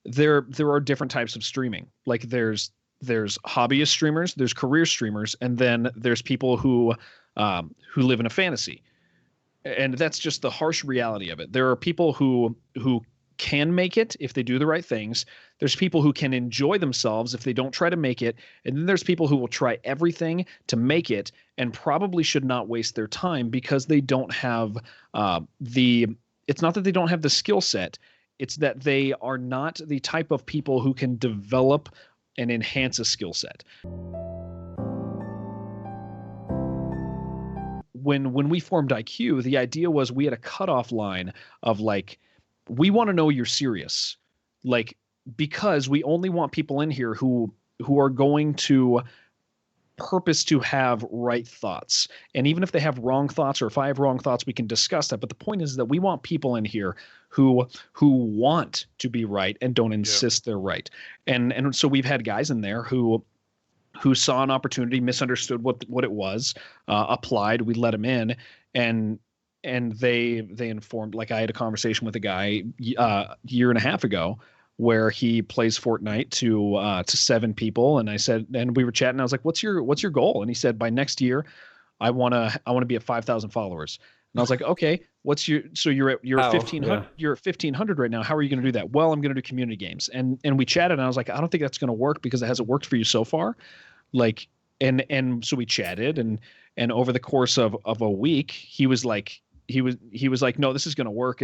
there are different types of streaming. Like there's hobbyist streamers, there's career streamers, and then there's people who live in a fantasy. And that's just the harsh reality of it. There are people who can make it if they do the right things. There's people who can enjoy themselves if they don't try to make it, and then there's people who will try everything to make it and probably should not waste their time because they don't have the. It's not that they don't have the skill set. It's that they are not the type of people who can develop and enhance a skill set. When we formed IQ, the idea was we had a cutoff line of like, we want to know you're serious, like, because we only want people in here who are going to purpose to have right thoughts. And even if they have wrong thoughts, or if I have wrong thoughts, we can discuss that. But the point is that we want people in here who want to be right and don't insist they're right. And so we've had guys in there who saw an opportunity, misunderstood what it was, applied, we let them in, and they informed. Like, I had a conversation with a guy year and a half ago where he plays Fortnite to 7 people, and I said, and we were chatting. I was like, "What's your goal?" And he said, "By next year, I want to be at 5,000 followers." And I was like, "Okay, you're at 1,500. Yeah. You're at 1,500 right now. How are you going to do that?" "Well, I'm going to do community games." And we chatted, and I was like, "I don't think that's going to work because it hasn't worked for you so far." Like, and so we chatted, and over the course of a week, he was like, "No, this is going to work."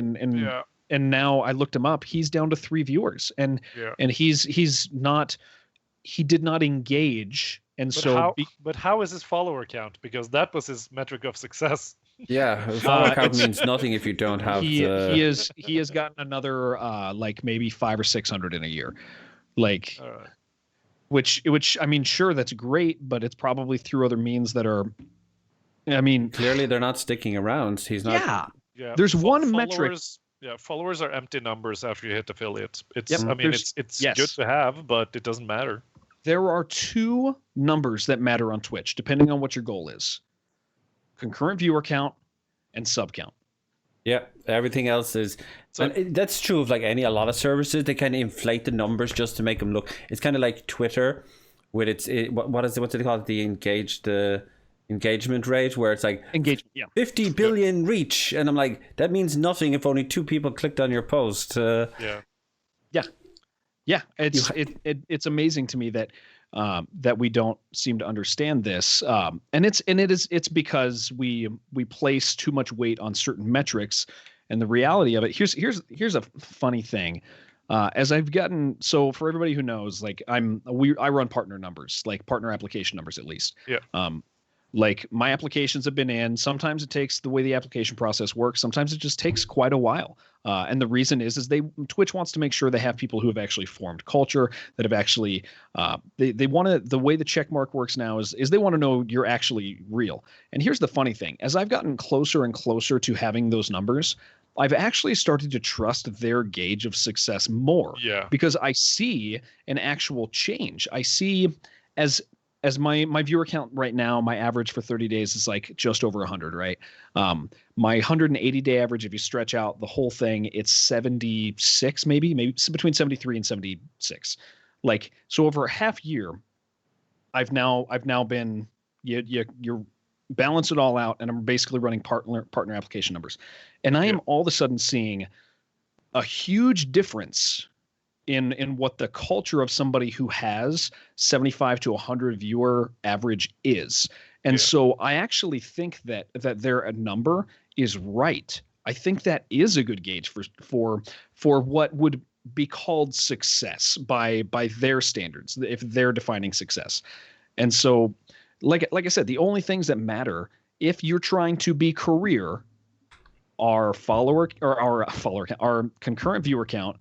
And now I looked him up. He's down to 3 viewers, and he did not engage. And but how is his follower count? Because that was his metric of success. Yeah, follower count means nothing if you don't have. He has gotten another like maybe 500 or 600 in a year, like, which I mean, sure, that's great, but it's probably through other means that are. I mean, clearly they're not sticking around. He's not. Yeah. There's one metric. Yeah, followers are empty numbers after you hit affiliates. It's Yep. I mean, it's good to have, but it doesn't matter. There are 2 numbers that matter on Twitch, depending on what your goal is: concurrent viewer count and sub count. Yeah, everything else is. And that's true of like a lot of services. They kind of inflate the numbers just to make them look. It's kind of like Twitter, with what's it called? The engagement rate, where it's like engagement, yeah, 50 billion reach, and I'm like, that means nothing if only 2 people clicked on your post. It's amazing to me that that we don't seem to understand this, and it's because we place too much weight on certain metrics, and the reality of it. Here's a funny thing. As I've gotten, so for everybody who knows, like I run partner numbers, like partner application numbers, at least. Yeah. Like, my applications have been in. Sometimes it takes, the way the application process works, sometimes it just takes quite a while. And the reason is Twitch wants to make sure they have people who have actually formed culture, that have actually, they want to, the way the check mark works now is they want to know you're actually real. And here's the funny thing: as I've gotten closer and closer to having those numbers, I've actually started to trust their gauge of success more. Yeah. Because I see an actual change. I see, as my viewer count right now, my average for 30 days is like just over 100, right? My 180-day average, if you stretch out the whole thing, it's 76, maybe between 73 and 76. Like, so over a half year, I've now been, you're balance it all out, and I'm basically running partner application numbers. And I am all of a sudden seeing a huge difference in what the culture of somebody who has 75 to 100 viewer average is. And so I actually think that their number is right. I think that is a good gauge for what would be called success by their standards, if they're defining success. And so, like I said, the only things that matter if you're trying to be career are our concurrent viewer count,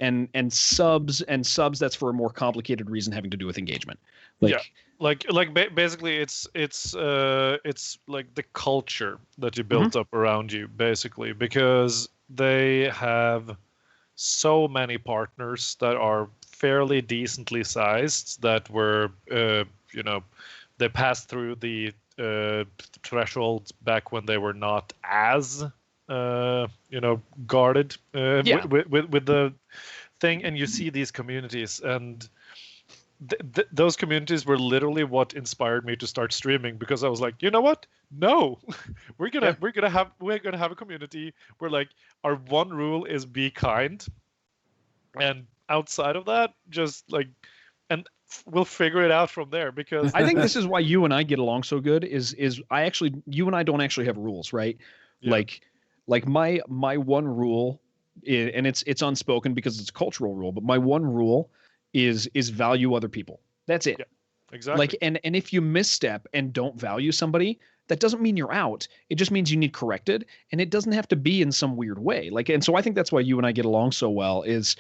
and subs. That's for a more complicated reason having to do with engagement. Basically it's like the culture that you built up around you, basically, because they have so many partners that are fairly decently sized, that were they passed through the thresholds back when they were not as guarded with the thing, and you see these communities, and those communities were literally what inspired me to start streaming, because I was like, you know what? No, we're gonna have a community where like our one rule is be kind, and outside of that, just like, and we'll figure it out from there. Because I think this is why you and I get along so good. Is you and I don't actually have rules, right? Yeah. Like my one rule, and it's unspoken because it's a cultural rule, but my one rule is value other people. That's it. Yeah, exactly. Like, and if you misstep and don't value somebody, that doesn't mean you're out. It just means you need corrected, and it doesn't have to be in some weird way. Like, and so I think that's why you and I get along so well is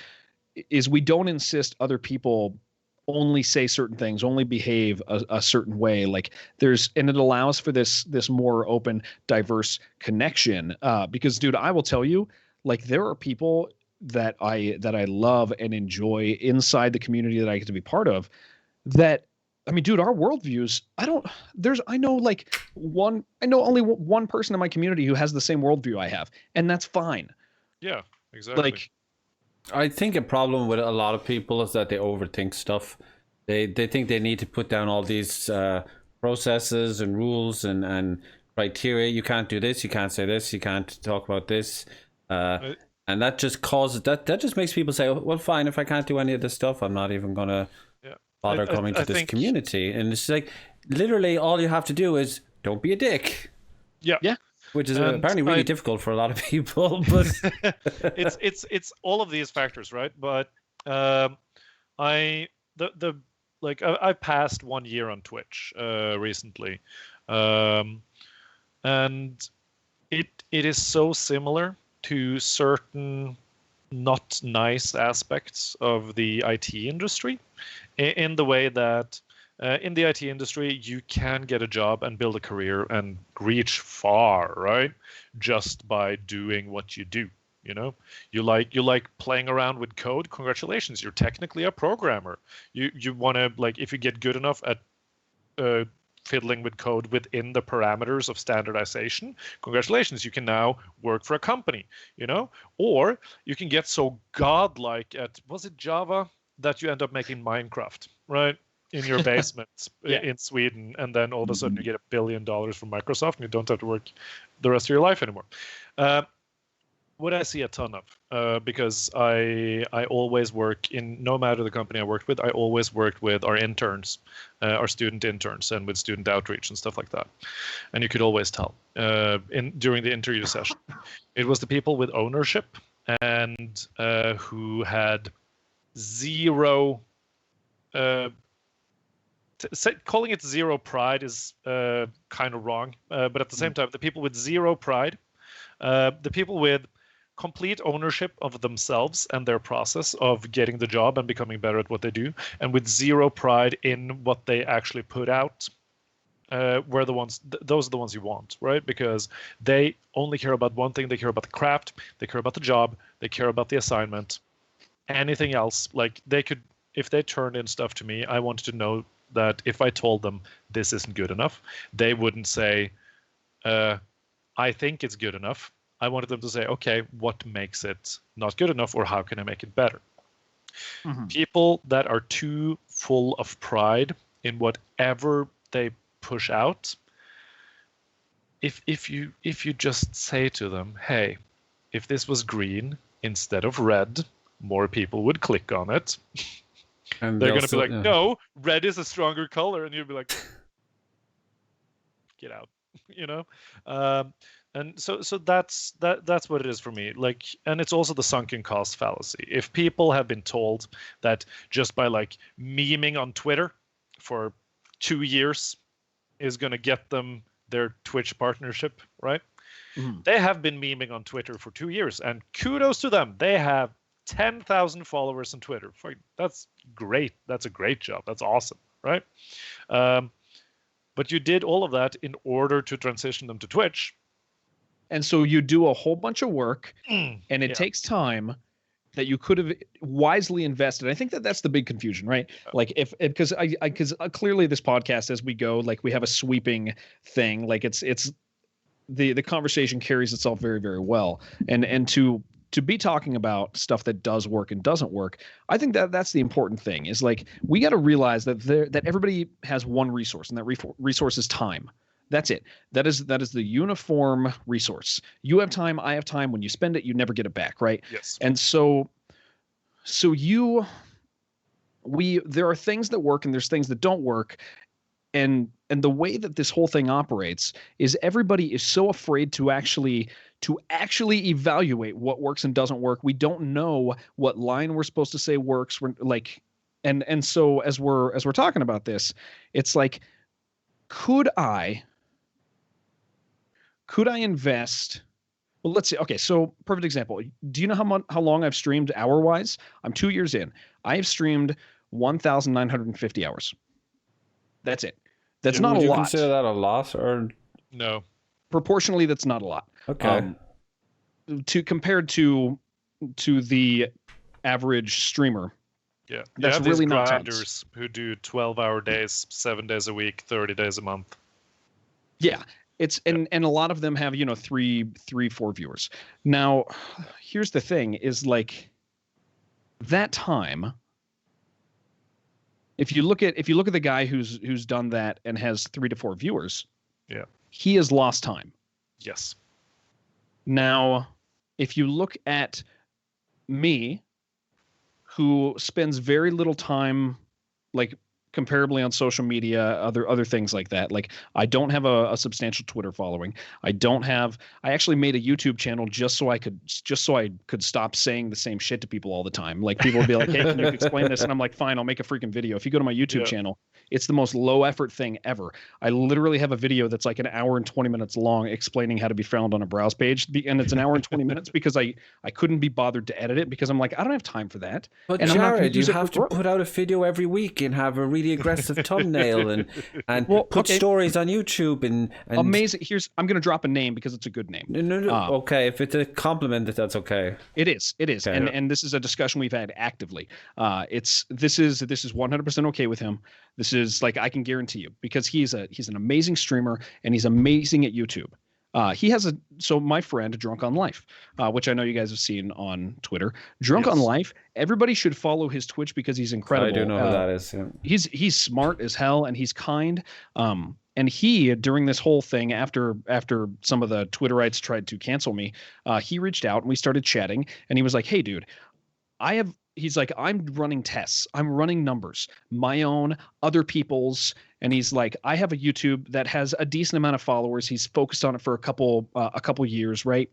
we don't insist other people only say certain things, only behave a certain way. Like and it allows for this more open, diverse connection. Because dude, I will tell you, like, there are people that I love and enjoy inside the community that I get to be part of, that, I mean, dude, our worldviews, I know only one person in my community who has the same worldview I have, and that's fine. Yeah, exactly. Like, I think a problem with a lot of people is that they overthink stuff. They think they need to put down all these processes and rules and criteria. You can't do this. You can't say this. You can't talk about this. And that just causes that just makes people say, well, fine, if I can't do any of this stuff, I'm not even gonna bother coming to this community. And it's like, literally all you have to do is don't be a dick. Yeah. Which is apparently really difficult for a lot of people, but it's all of these factors, right? But I passed 1 year on Twitch recently, and it is so similar to certain not nice aspects of the IT industry, in the way that in the IT industry, you can get a job and build a career and reach far, right? Just by doing what you do. You know, you like playing around with code. Congratulations, you're technically a programmer. You want to, like, if you get good enough at fiddling with code within the parameters of standardization, congratulations, you can now work for a company. You know, or you can get so godlike at, was it Java, that you end up making Minecraft, right? In your basement in Sweden, and then all of a sudden you get $1 billion from Microsoft and you don't have to work the rest of your life anymore. What I see a ton of, because I always work in, no matter the company I worked with, I always worked with our interns, our student interns, and with student outreach and stuff like that. And you could always tell during the interview session, it was the people with ownership and who had zero. Calling it zero pride is kind of wrong, but at the same time, the people with zero pride, the people with complete ownership of themselves and their process of getting the job and becoming better at what they do, and with zero pride in what they actually put out, were the ones. Those are the ones you want, right? Because they only care about one thing. They care about the craft. They care about the job. They care about the assignment. Anything else, like, they could, if they turned in stuff to me, I wanted to know that if I told them this isn't good enough, they wouldn't say, I think it's good enough. I wanted them to say, okay, what makes it not good enough, or how can I make it better? Mm-hmm. People that are too full of pride in whatever they push out, if you just say to them, hey, if this was green instead of red, more people would click on it. And they're going to be like, no, red is a stronger color. And you'll be like, get out, you know? And so that's what it is for me. Like, and it's also the sunken cost fallacy. If people have been told that just by like memeing on Twitter for 2 years is going to get them their Twitch partnership, right? Mm-hmm. They have been memeing on Twitter for 2 years, and kudos to them. They have 10,000 followers on Twitter. That's great. That's a great job. That's awesome, right? But you did all of that in order to transition them to Twitch. And so you do a whole bunch of work, and it takes time that you could have wisely invested. I think that's the big confusion, right? Like, because clearly this podcast, as we go, like, we have a sweeping thing. Like, it's the conversation carries itself very, very well. And to to be talking about stuff that does work and doesn't work, I think that that's the important thing. Is like we got to realize that everybody has one resource, and that resource is time. That's it. That is the uniform resource. You have time, I have time. When you spend it, you never get it back, right? Yes. And there are things that work and there's things that don't work. And the way that this whole thing operates is everybody is so afraid to actually evaluate what works and doesn't work. We don't know what line we're supposed to say works. We're like, and so as we're talking about this, it's like, could I invest? Well, let's see. Okay, so perfect example. Do you know how long I've streamed hour-wise? I'm 2 years in. I have streamed 1,950 hours. That's it. That's not a lot. Would you consider that a lot or no? Proportionally, that's not a lot. Okay. Compared to the average streamer. Yeah, that's really not grinders who do 12-hour days, 7 days a week, 30 days a month. Yeah, and a lot of them have 3, 4 viewers. Now, here's the thing: is like that time. If you look at the guy who's done that and has 3 to 4 viewers, yeah, he has lost time. Yes. Now, if you look at me, who spends very little time, like comparably on social media, other things like that. Like I don't have a substantial Twitter following. I actually made a YouTube channel just so I could stop saying the same shit to people all the time. Like people would be like, "Hey, can you explain this?" And I'm like, "Fine, I'll make a freaking video." If you go to my YouTube channel, it's the most low effort thing ever. I literally have a video that's like an hour and 20 minutes long explaining how to be found on a browse page, and it's an hour and 20 minutes because I couldn't be bothered to edit it because I'm like, I don't have time for that. But and Jared, you have to put out a video every week and have a really aggressive thumbnail and put stories on YouTube and amazing. I'm going to drop a name because it's a good name. No. Okay, if it's a compliment, that's okay. It is. Okay. And this is a discussion we've had actively. This is 100% okay with him. This is like, I can guarantee you, because he's an amazing streamer and he's amazing at YouTube. So my friend Drunk on Life, which I know you guys have seen on Twitter, Drunk on Life. Everybody should follow his Twitch because he's incredible. I do know who that is. Yeah. He's smart as hell and he's kind. And he, during this whole thing, after some of the Twitterites tried to cancel me, he reached out and we started chatting. And he was like, "Hey, dude, he's like, I'm running tests. I'm running numbers, my own, other people's." And he's like, "I have a YouTube that has a decent amount of followers." He's focused on it for a couple years, right?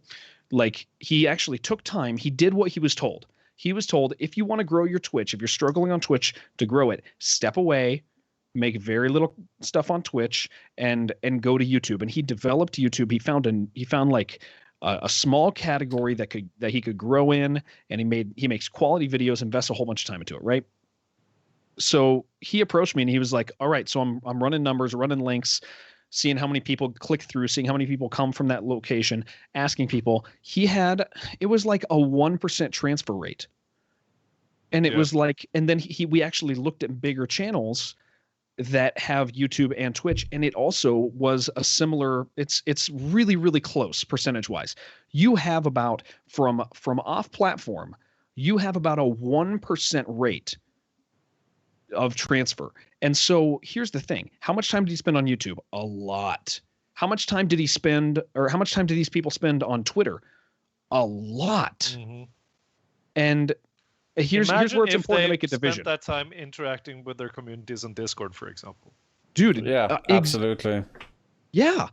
Like he actually took time. He did what he was told. He was told, if you want to grow your Twitch, if you're struggling on Twitch to grow it, step away, make very little stuff on Twitch and go to YouTube. And he developed YouTube. He found like a small category that he could grow in, and he makes quality videos, invests a whole bunch of time into it, right? So he approached me and he was like, "All right, so I'm running numbers, running links, seeing how many people click through, seeing how many people come from that location, asking people." It was like a 1% transfer rate. And it was like, and then we actually looked at bigger channels that have YouTube and Twitch, and it also was a similar, it's really, really close percentage wise. You have about from off platform, you have about a 1% rate of transfer. And so here's the thing: how much time did he spend on YouTube? A lot. How much time did he spend, or how much time do these people spend on Twitter? A lot. Mm-hmm. And here's where it's important to make a division. Spent that time interacting with their communities on Discord, for example. Dude, absolutely. Yeah,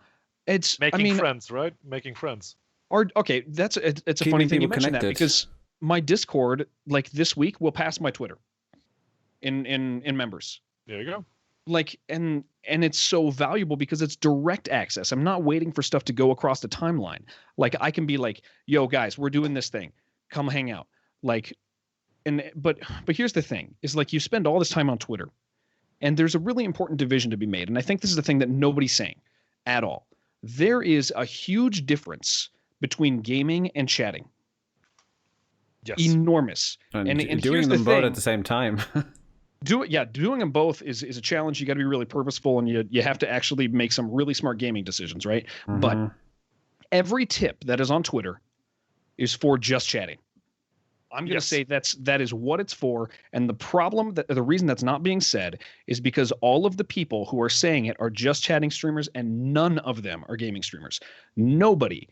it's making friends, right? Making friends. Okay, it's a funny thing you mentioned that, because my Discord, like this week, will pass my Twitter in members. There you go. Like, and it's so valuable because it's direct access. I'm not waiting for stuff to go across the timeline. Like I can be like, "Yo, guys, we're doing this thing. Come hang out." Like, but here's the thing: is like you spend all this time on Twitter, and there's a really important division to be made. And I think this is the thing that nobody's saying at all. There is a huge difference between gaming and chatting. Yes. Enormous. And doing them both at the same time. Doing them both is a challenge. You got to be really purposeful, and you have to actually make some really smart gaming decisions, right? Mm-hmm. But every tip that is on Twitter is for just chatting. I'm going to say that is what it's for. And the problem, the reason that's not being said is because all of the people who are saying it are just chatting streamers, and none of them are gaming streamers. Nobody,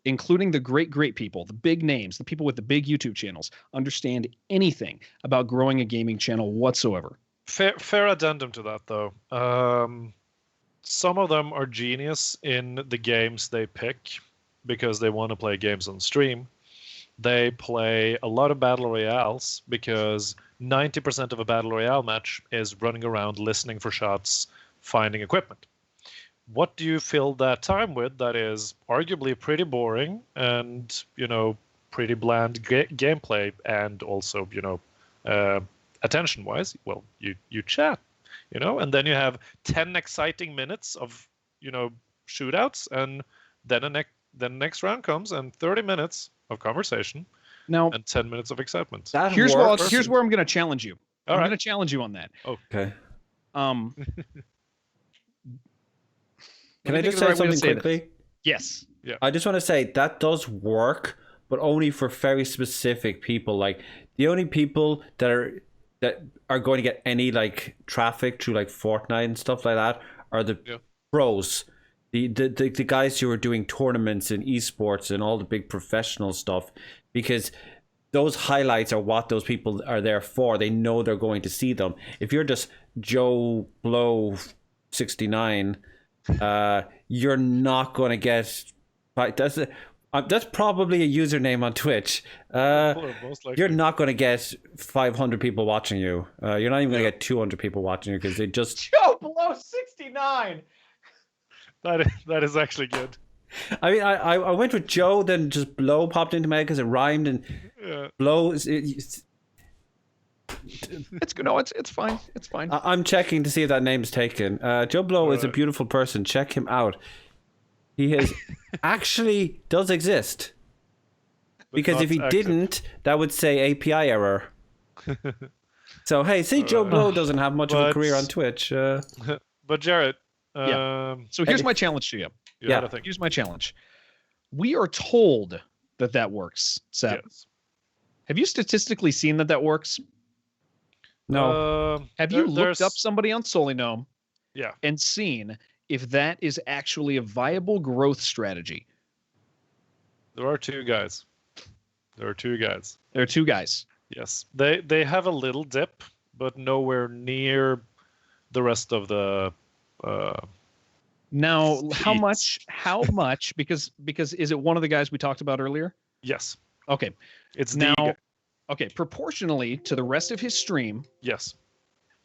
including the great people, the big names, the people with the big YouTube channels, understand anything about growing a gaming channel whatsoever. Fair addendum to that, though. Some of them are genius in the games they pick because they want to play games on stream. They play a lot of battle royales because 90% of a battle royale match is running around listening for shots, finding equipment. What do you fill that time with that is arguably pretty boring and, pretty bland gameplay, and also, attention-wise? Well, you chat, and then you have 10 exciting minutes of, shootouts, and then the next round comes and 30 minutes of conversation now and 10 minutes of excitement. Here's where I'm going to challenge you. I'm going to challenge you on that. Okay. Can I just say something quickly? Yes. Yeah. I just want to say that does work, but only for very specific people. Like the only people that are going to get any like traffic through like Fortnite and stuff like that are the pros. The guys who are doing tournaments and esports and all the big professional stuff, because those highlights are what those people are there for. They know they're going to see them. If you're just Joe Blow 69, you're not going to get. That's probably a username on Twitch. You're not going to get 500 people watching you. You're not even going to get 200 people watching you because they just. Joe Blow 69. That is actually good. I mean, I went with Joe, then just Blow popped into my head because it rhymed, and Blow. It's good. No, it's fine. It's fine. I'm checking to see if that name is taken. Joe Blow is a beautiful person. Check him out. He actually does exist. Because if he didn't, that would say API error. So hey, see, Joe Blow doesn't have much of a career on Twitch. But Jared. So here's my challenge to you. Here's my challenge. We are told that works, Seth. Yes. Have you statistically seen that works? No. Have you looked up somebody on Solinome? Yeah. And seen if that is actually a viable growth strategy? There are two guys. There are two guys. Yes. They have a little dip, but nowhere near the rest of the now how much because is it one of the guys we talked about earlier? Yes. Okay. It's now okay, proportionally to the rest of his stream. Yes.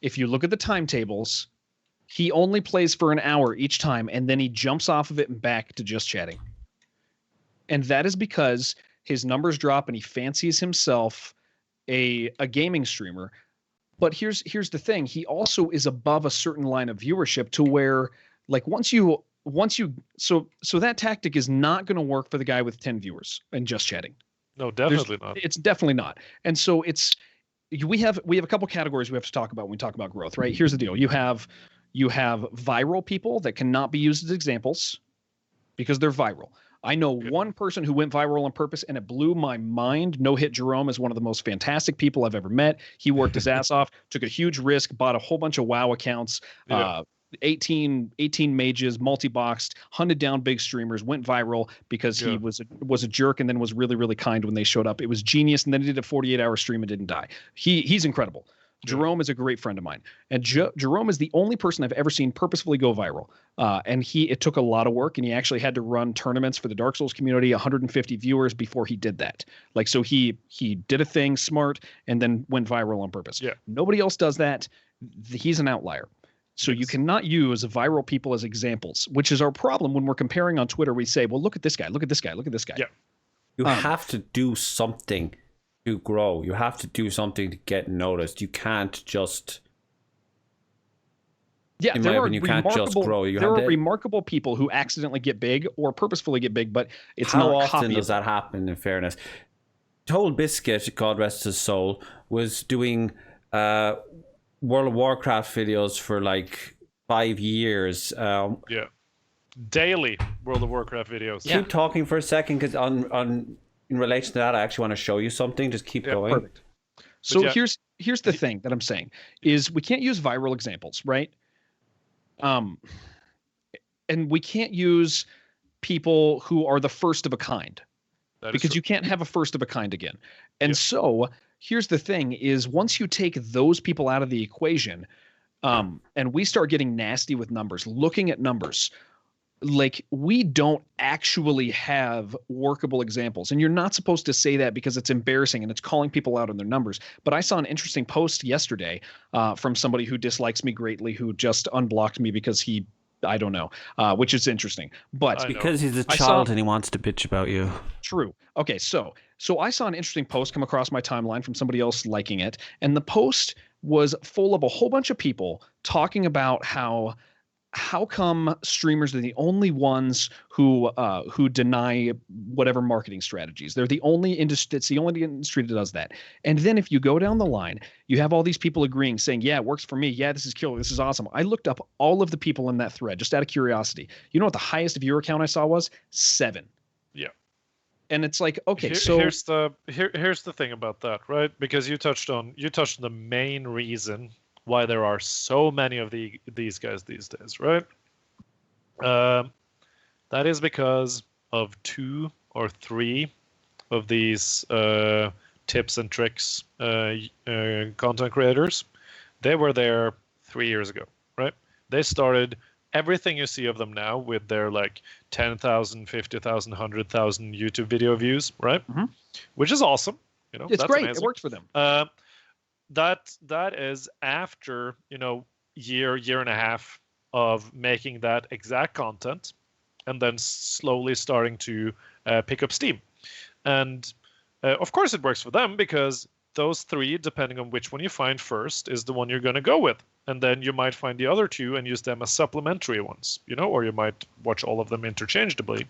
If you look at the timetables, he only plays for an hour each time, and then he jumps off of it and back to just chatting. And that is because his numbers drop and he fancies himself a gaming streamer. But here's the thing. He also is above a certain line of viewership to where, like, once you so that tactic is not going to work for the guy with 10 viewers and just chatting. No, definitely not. It's definitely not. And so we have a couple categories we have to talk about when we talk about growth, right? Here's the deal. You have viral people that cannot be used as examples because they're viral. I know one person who went viral on purpose, and it blew my mind. No Hit Jerome is one of the most fantastic people I've ever met. He worked his ass off, took a huge risk, bought a whole bunch of WoW accounts, 18 mages, multi-boxed, hunted down big streamers, went viral because he was a jerk, and then was really, really kind when they showed up. It was genius, and then he did a 48-hour stream and didn't die. He's incredible. Jerome is a great friend of mine, and Jerome is the only person I've ever seen purposefully go viral. And it took a lot of work, and he actually had to run tournaments for the Dark Souls community, 150 viewers before he did that. Like, so he did a thing smart and then went viral on purpose. Yeah. Nobody else does that. He's an outlier. So you cannot use viral people as examples, which is our problem when we're comparing on Twitter. We say, well, look at this guy, look at this guy, look at this guy. Yeah. You have to do something to grow. You have to do something to get noticed. You can't just in my opinion, you can't just grow. There are remarkable people who accidentally get big or purposefully get big, but it's how not often does that happen, in fairness? Total Biscuit, God rest his soul, was doing World of Warcraft videos for like 5 years. Daily World of Warcraft videos. Keep talking for a second, because on in relation to that, I actually want to show you something. Just keep going. Perfect. So yeah. here's the thing that I'm saying is we can't use viral examples, right? And we can't use people who are the first of a kind because you can't have a first of a kind again. And so here's the thing is once you take those people out of the equation, and we start getting nasty with numbers, looking at numbers, like we don't actually have workable examples. And you're not supposed to say that because it's embarrassing and it's calling people out on their numbers. But I saw an interesting post yesterday from somebody who dislikes me greatly, who just unblocked me because I don't know, which is interesting. But because he's a child and he wants to bitch about you. True. Okay, so I saw an interesting post come across my timeline from somebody else liking it, and the post was full of a whole bunch of people talking about how come streamers are the only ones who deny whatever marketing strategies. They're the only industry. It's the only industry that does that. And then if you go down the line, you have all these people agreeing, saying, "Yeah, it works for me. Yeah, this is killer. This is awesome." I looked up all of the people in that thread just out of curiosity. You know what the highest viewer count I saw was? 7. Yeah. And it's like, okay, here's the thing about that, right? Because you touched on the main reason why there are so many of these guys these days, right? That is because of 2 or 3 of these tips and tricks content creators. They were there 3 years ago, right? They started everything you see of them now with their like 10,000, 50,000, 100,000 YouTube video views, right? Mm-hmm. Which is awesome. You know, it's that's great. amazing. It worked for them. That is after, year and a half of making that exact content and then slowly starting to pick up steam. And of course it works for them because those 3, depending on which one you find first, is the one you're going to go with. And then you might find the other 2 and use them as supplementary ones, or you might watch all of them interchangeably.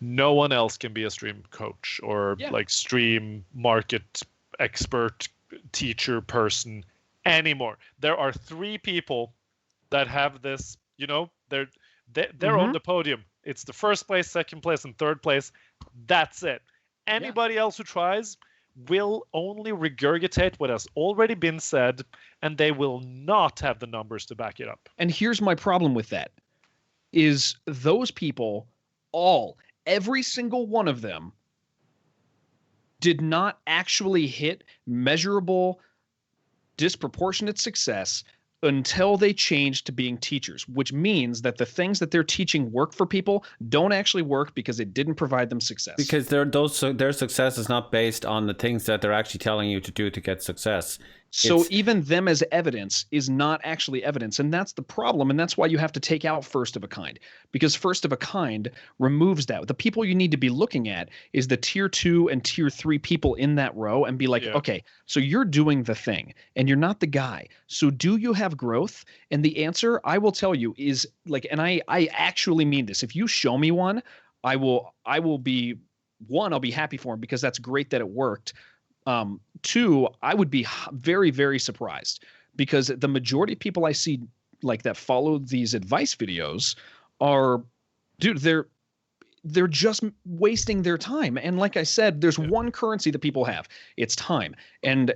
No one else can be a stream coach or like stream market expert teacher person anymore. There are 3 people that have this, they're on the podium. It's the first place, second place, and third place. That's it. Anybody else who tries will only regurgitate what has already been said, and they will not have the numbers to back it up. And here's my problem with that is those people every single one of them did not actually hit measurable, disproportionate success until they changed to being teachers, which means that the things that they're teaching work for people don't actually work because it didn't provide them success. Because their success is not based on the things that they're actually telling you to do to get success. So even them as evidence is not actually evidence. And that's the problem. And that's why you have to take out first of a kind, because first of a kind removes that. The people you need to be looking at is the tier 2 and tier 3 people in that row and be like, okay, so you're doing the thing and you're not the guy. So do you have growth? And the answer I will tell you is like, and I actually mean this. If you show me one, I will be, one, I'll be happy for him because that's great that it worked. 2, I would be very, very surprised because the majority of people I see like that follow these advice videos are, dude, they're just wasting their time. And like I said, there's one currency that people have. It's time. And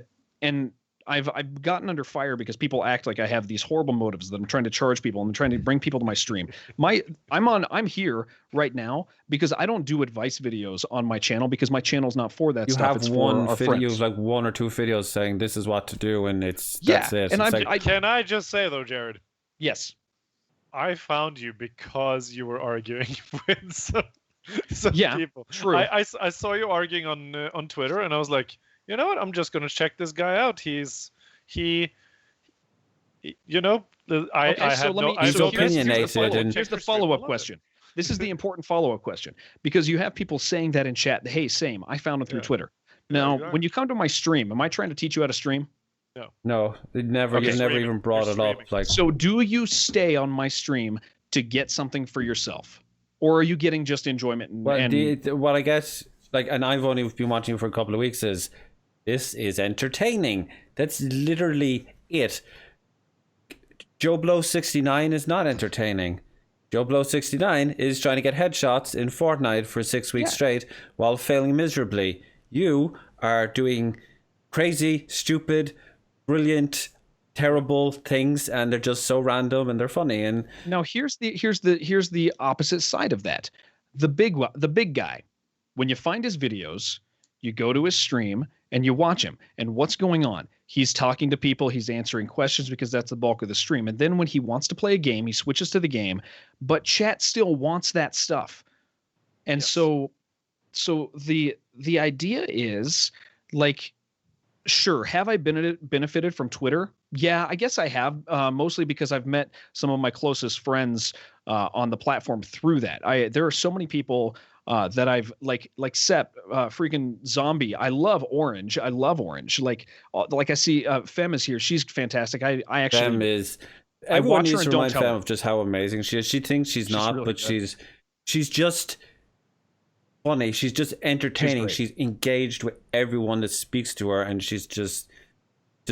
I've gotten under fire because people act like I have these horrible motives that I'm trying to charge people and I'm trying to bring people to my stream. I'm here right now because I don't do advice videos on my channel because my channel's not for that stuff. It's for our friends. Like 1 or 2 videos saying this is what to do and that's it. And can I just say though, Jared? Yes. I found you because you were arguing with some people. True. I saw you arguing on Twitter and I was like, you know what? I'm just going to check this guy out. He's opinionated. Here's the follow-up question. This is the important follow-up question because you have people saying that in chat. Hey, same. I found it through Twitter. Now, when you come to my stream, am I trying to teach you how to stream? No, it never. Okay. You never even brought it up. Like, so, do you stay on my stream to get something for yourself, or are you getting just enjoyment? What I guess, like, and I've only been watching you for a couple of weeks. This is entertaining. That's literally it. Joe Blow 69 is not entertaining. Joe Blow 69 is trying to get headshots in Fortnite for 6 weeks straight while failing miserably. You are doing crazy, stupid, brilliant, terrible things, and they're just so random and they're funny. And now here's the opposite side of that. The big guy. When you find his videos, you go to his stream and you watch him. And what's going on? He's talking to people, he's answering questions because that's the bulk of the stream. And then when he wants to play a game, he switches to the game, but chat still wants that stuff. And so the idea is like, sure, have I benefited from Twitter? Yeah, I guess I have, mostly because I've met some of my closest friends on the platform through that. There are so many people that I've like Sep, freaking Zombie. I love Orange. Like I see Fem is here. She's fantastic. I actually Fem is. I Everyone watch her needs and to don't remind tell Fem her. of just how amazing she is. She thinks she's not, really but good. she's just funny. She's just entertaining. She's She's engaged with everyone that speaks to her, and she's just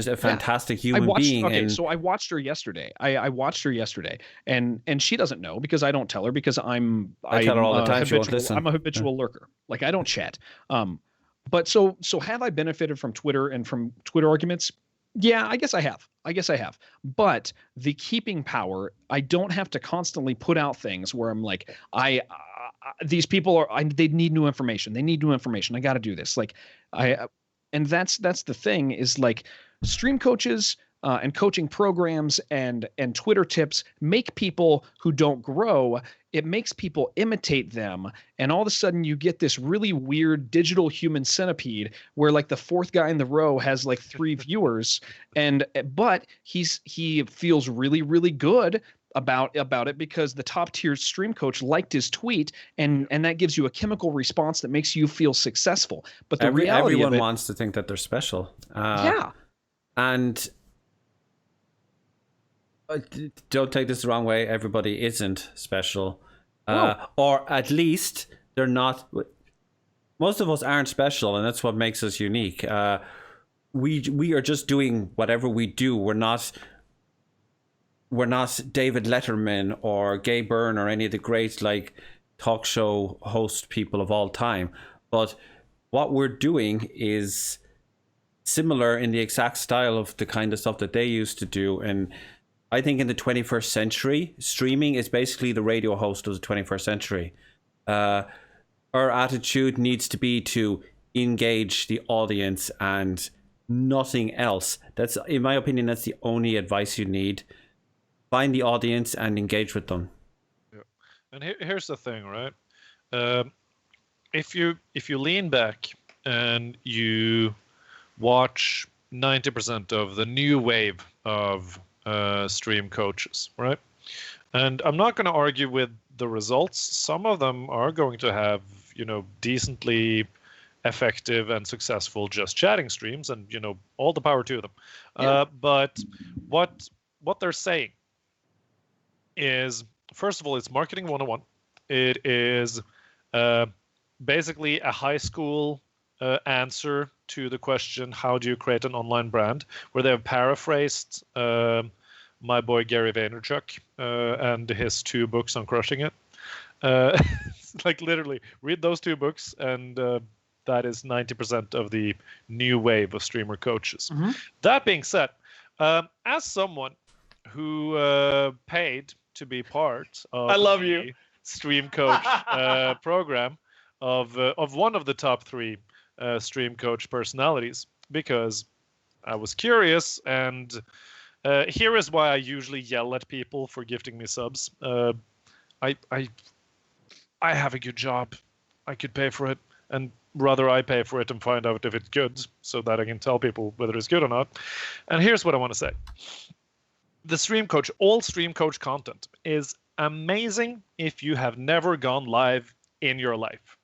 a fantastic human being. Okay, and so I watched her yesterday. I watched her yesterday, and she doesn't know because I don't tell her because I tell her all the time. She won't listen. I'm a habitual lurker. Like I don't chat. But so have I benefited from Twitter and from Twitter arguments? Yeah, I guess I have. But the keeping power, I don't have to constantly put out things where I'm like, these people they need new information. They need new information. I got to do this. Like and that's the thing is like stream coaches and coaching programs and Twitter tips make people who don't grow. It makes people imitate them, and all of a sudden you get this really weird digital human centipede where like the fourth guy in the row has like 3 viewers, but he feels really really good about it because the top tier stream coach liked his tweet, and that gives you a chemical response that makes you feel successful. But the reality everyone of it, wants to think that they're special. yeah. And don't take this the wrong way. Everybody isn't special, or at least they're not. Most of us aren't special, and that's what makes us unique. We are just doing whatever we do. We're not David Letterman or Gay Byrne or any of the great like talk show host people of all time. But what we're doing is similar in the exact style of the kind of stuff that they used to do. And I think in the 21st century, streaming is basically the radio host of the 21st century. Our attitude needs to be to engage the audience and nothing else. That's, in my opinion, that's the only advice you need. Find the audience and engage with them. Yeah. And here's the thing, right? If you lean back and you watch 90% of the new wave of stream coaches, right? And I'm not going to argue with the results. Some of them are going to have, decently effective and successful just chatting streams, and all the power to them. Yeah. But what they're saying is, first of all, it's marketing 101. It is basically a high school answer to the question, how do you create an online brand, where they have paraphrased my boy Gary Vaynerchuk and his 2 books on crushing it. Like literally read those 2 books, and that is 90% of the new wave of streamer coaches. Mm-hmm. That being said, as someone who paid to be part of the stream coach program of one of the top 3 stream coach personalities, because I was curious, and here is why I usually yell at people for gifting me subs. I have a good job. I could pay for it, and rather I pay for it and find out if it's good so that I can tell people whether it's good or not. And here's what I want to say. The stream coach, all stream coach content is amazing if you have never gone live in your life.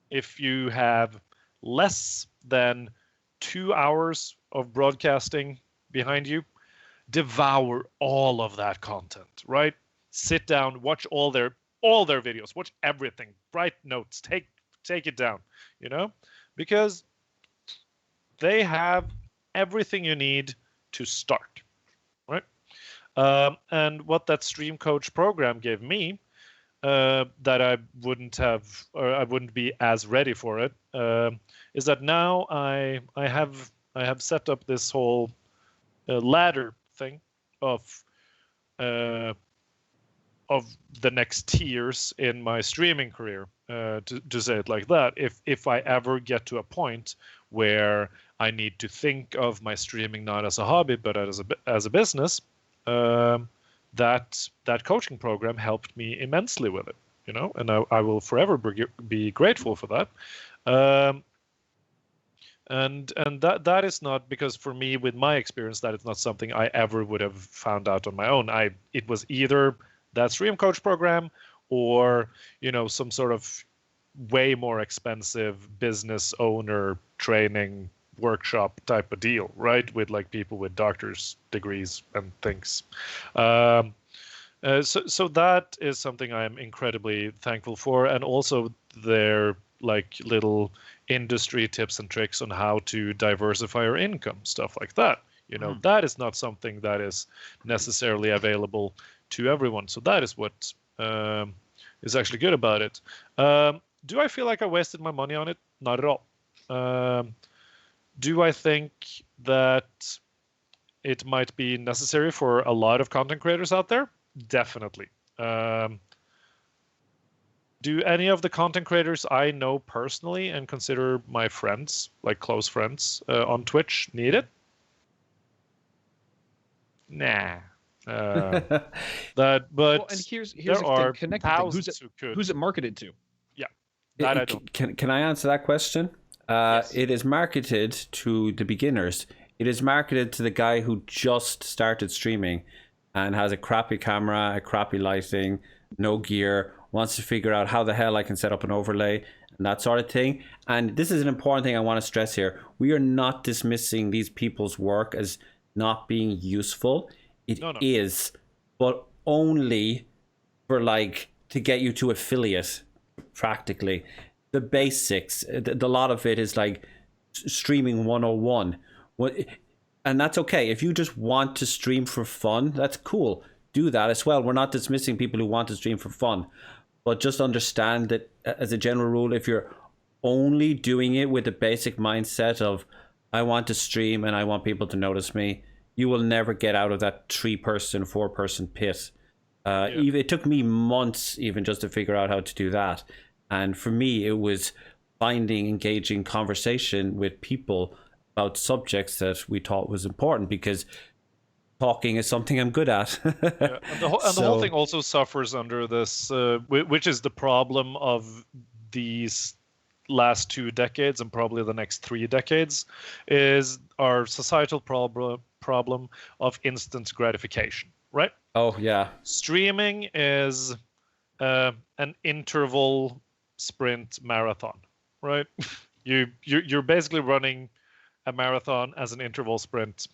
If you have less than 2 hours of broadcasting behind you, devour all of that content, right? Sit down, watch all their videos, watch everything, write notes, take it down, because they have everything you need to start, right? And what that Stream Coach program gave me, that I wouldn't have, or I wouldn't be as ready for it, is that now I have set up this whole ladder thing of the next tiers in my streaming career, to say it like that. If I ever get to a point where I need to think of my streaming not as a hobby but as a business, that coaching program helped me immensely with it, and I will forever be grateful for that. And that is not, because for me, with my experience, that is not something I ever would have found out on my own. It was either that Stream Coach program or some sort of way more expensive business owner training workshop type of deal, right? With like people with doctor's degrees and things. So that is something I am incredibly thankful for, and also their like little industry tips and tricks on how to diversify your income, stuff like that. That is not something that is necessarily available to everyone. So that is what is actually good about it. Do I feel like I wasted my money on it? Not at all. Do I think that it might be necessary for a lot of content creators out there? Definitely. Do any of the content creators I know personally and consider my friends, like close friends, on Twitch need it? Nah. And here's there the are thing. thousands who could. Who's it marketed to? Yeah, that I don't. Can I answer that question? Yes. It is marketed to the beginners. It is marketed to the guy who just started streaming and has a crappy camera, a crappy lighting, no gear, wants to figure out how the hell I can set up an overlay and that sort of thing. And this is an important thing I want to stress here. We are not dismissing these people's work as not being useful. It is, but only for like to get you to affiliate, practically. The basics, a lot of it is like streaming 101. And that's okay. If you just want to stream for fun, that's cool. Do that as well. We're not dismissing people who want to stream for fun. But just understand that as a general rule, if you're only doing it with the basic mindset of, I want to stream and I want people to notice me, you will never get out of that 3-person, 4-person pit. It took me months even just to figure out how to do that. And for me, it was finding engaging conversation with people about subjects that we thought was important, because talking is something I'm good at. And the whole thing also suffers under this, which is the problem of these last 2 decades and probably the next 3 decades, is our societal problem of instant gratification, right? Oh, yeah. Streaming is an interval sprint marathon, right? You're basically running a marathon as an interval sprint,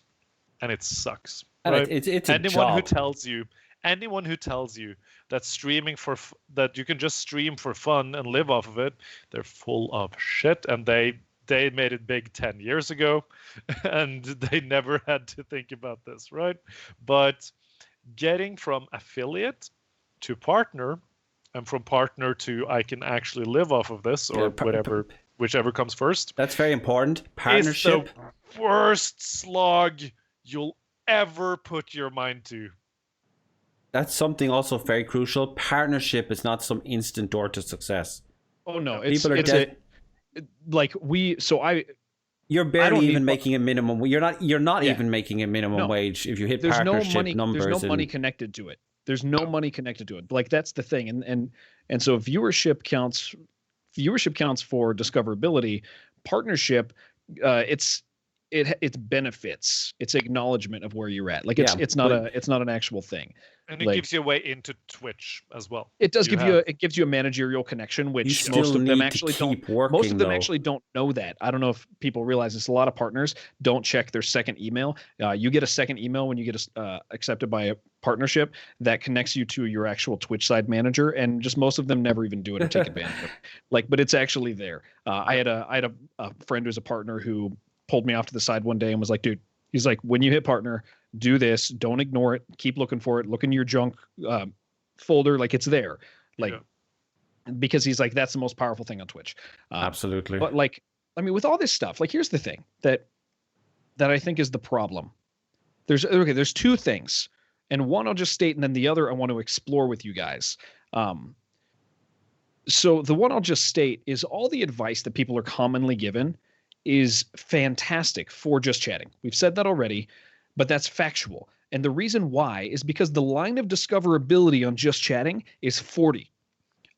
and it sucks. Right? It's anyone a who job. anyone who tells you that streaming that you can just stream for fun and live off of it, they're full of shit, and they made it big 10 years ago, and they never had to think about this, right? But getting from affiliate to partner, and from partner to I can actually live off of this, or whichever comes first. That's very important. Partnership. Is the worst slog you'll ever put your mind to. That's something also very crucial. Partnership is not some instant door to success. Oh no, You're barely even making a minimum. You're not even making a minimum wage if you hit partnership numbers. There's no money connected to it. There's no money connected to it. Like, that's the thing. And so viewership counts for discoverability. Partnership, it's benefits. It's acknowledgement of where you're at. Like, it's not an actual thing. And it gives you a way into Twitch as well. It does it gives you a managerial connection, which most of them actually don't. Most of them actually don't know that. I don't know if people realize this. A lot of partners don't check their second email. You get a second email when you get accepted by a partnership that connects you to your actual Twitch side manager, and just most of them never even do it or take advantage of it. But it's actually there. I had a friend who's a partner who pulled me off to the side one day and was like, dude, he's like, when you hit partner, do this, don't ignore it, keep looking for it, look in your junk folder, like it's there. Like, because he's like, that's the most powerful thing on Twitch. Absolutely. But like, I mean, with all this stuff, like, here's the thing that I think is the problem. There's two things, and one I'll just state, and then the other I want to explore with you guys. So the one I'll just state is all the advice that people are commonly given is fantastic for just chatting. We've said that already, but that's factual. And the reason why is because the line of discoverability on just chatting is 40.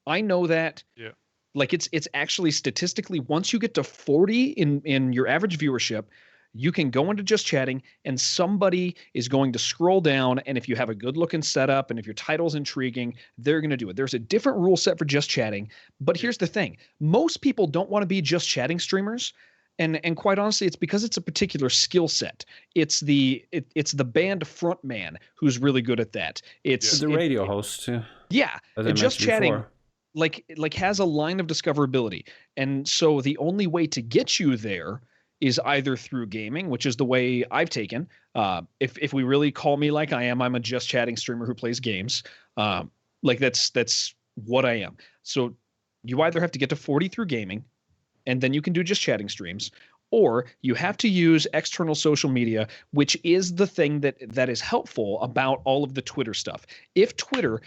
I know that. Yeah. Like, it's actually statistically, once you get to 40 in your average viewership, you can go into just chatting and somebody is going to scroll down, and if you have a good looking setup and if your title's intriguing, they're going to do it. There's a different rule set for just chatting, but here's the thing. Most people don't want to be just chatting streamers. And quite honestly, it's because it's a particular skill set. It's the band frontman who's really good at that. It's the radio host too. Yeah. And just chatting like has a line of discoverability. And so the only way to get you there is either through gaming, which is the way I've taken. If we really call me like I am, I'm a just chatting streamer who plays games. Like that's what I am. So you either have to get to 40 through gaming, and then you can do just chatting streams, or you have to use external social media, which is the thing that is helpful about all of the Twitter stuff. If the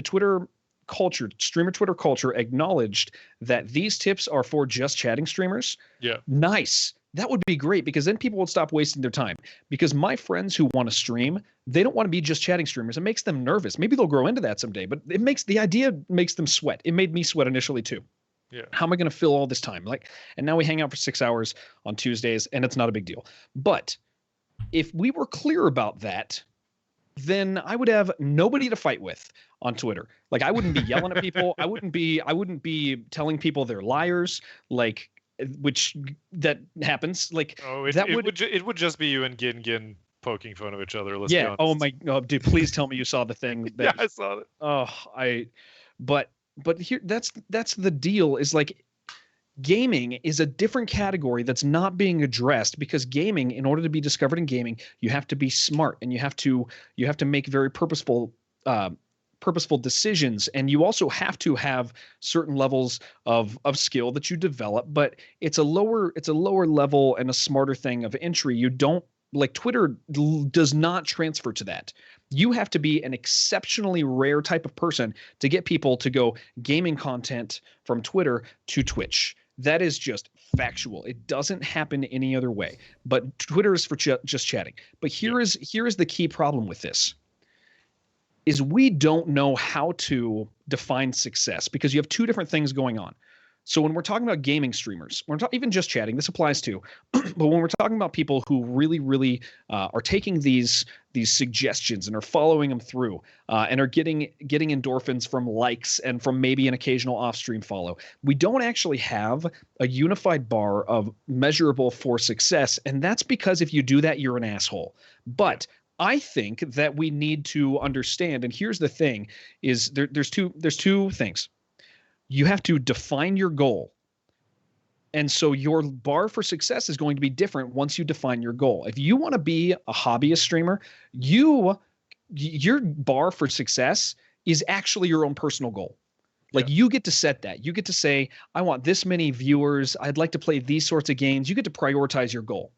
Twitter culture, streamer Twitter culture, acknowledged that these tips are for just chatting streamers, nice. That would be great, because then people would stop wasting their time. Because my friends who want to stream, they don't want to be just chatting streamers. It makes them nervous. Maybe they'll grow into that someday, but the idea makes them sweat. It made me sweat initially too. Yeah. How am I going to fill all this time? Like, and now we hang out for 6 hours on Tuesdays, and it's not a big deal. But if we were clear about that, then I would have nobody to fight with on Twitter. Like, I wouldn't be yelling at people. I wouldn't be telling people they're liars. Like, which that happens. Like, it would just be you and Gin poking fun of each other. Let's be honest. Oh my God, dude! Please tell me you saw the thing. Yeah, I saw it. But here, that's the deal, is like, gaming is a different category that's not being addressed, because gaming, in order to be discovered in gaming, you have to be smart, and you have to make very purposeful decisions, and you also have to have certain levels of skill that you develop. But it's a lower level and a smarter thing of entry. You don't, like, Twitter does not transfer to that. You have to be an exceptionally rare type of person to get people to go gaming content from Twitter to Twitch. That is just factual. It doesn't happen any other way. But Twitter is for just chatting. But here is the key problem with this, is we don't know how to define success, because you have two different things going on. So when we're talking about gaming streamers, we're not even just chatting, this applies too, but when we're talking about people who really, really are taking these suggestions and are following them through, and are getting endorphins from likes and from maybe an occasional off-stream follow, we don't actually have a unified bar of measurable for success. And that's because if you do that, you're an asshole. But I think that we need to understand, and here's the thing, is there's two things. You have to define your goal. And so your bar for success is going to be different once you define your goal. If you want to be a hobbyist streamer, your bar for success is actually your own personal goal. Like, you get to set that. You get to say, I want this many viewers. I'd like to play these sorts of games. You get to prioritize your goal.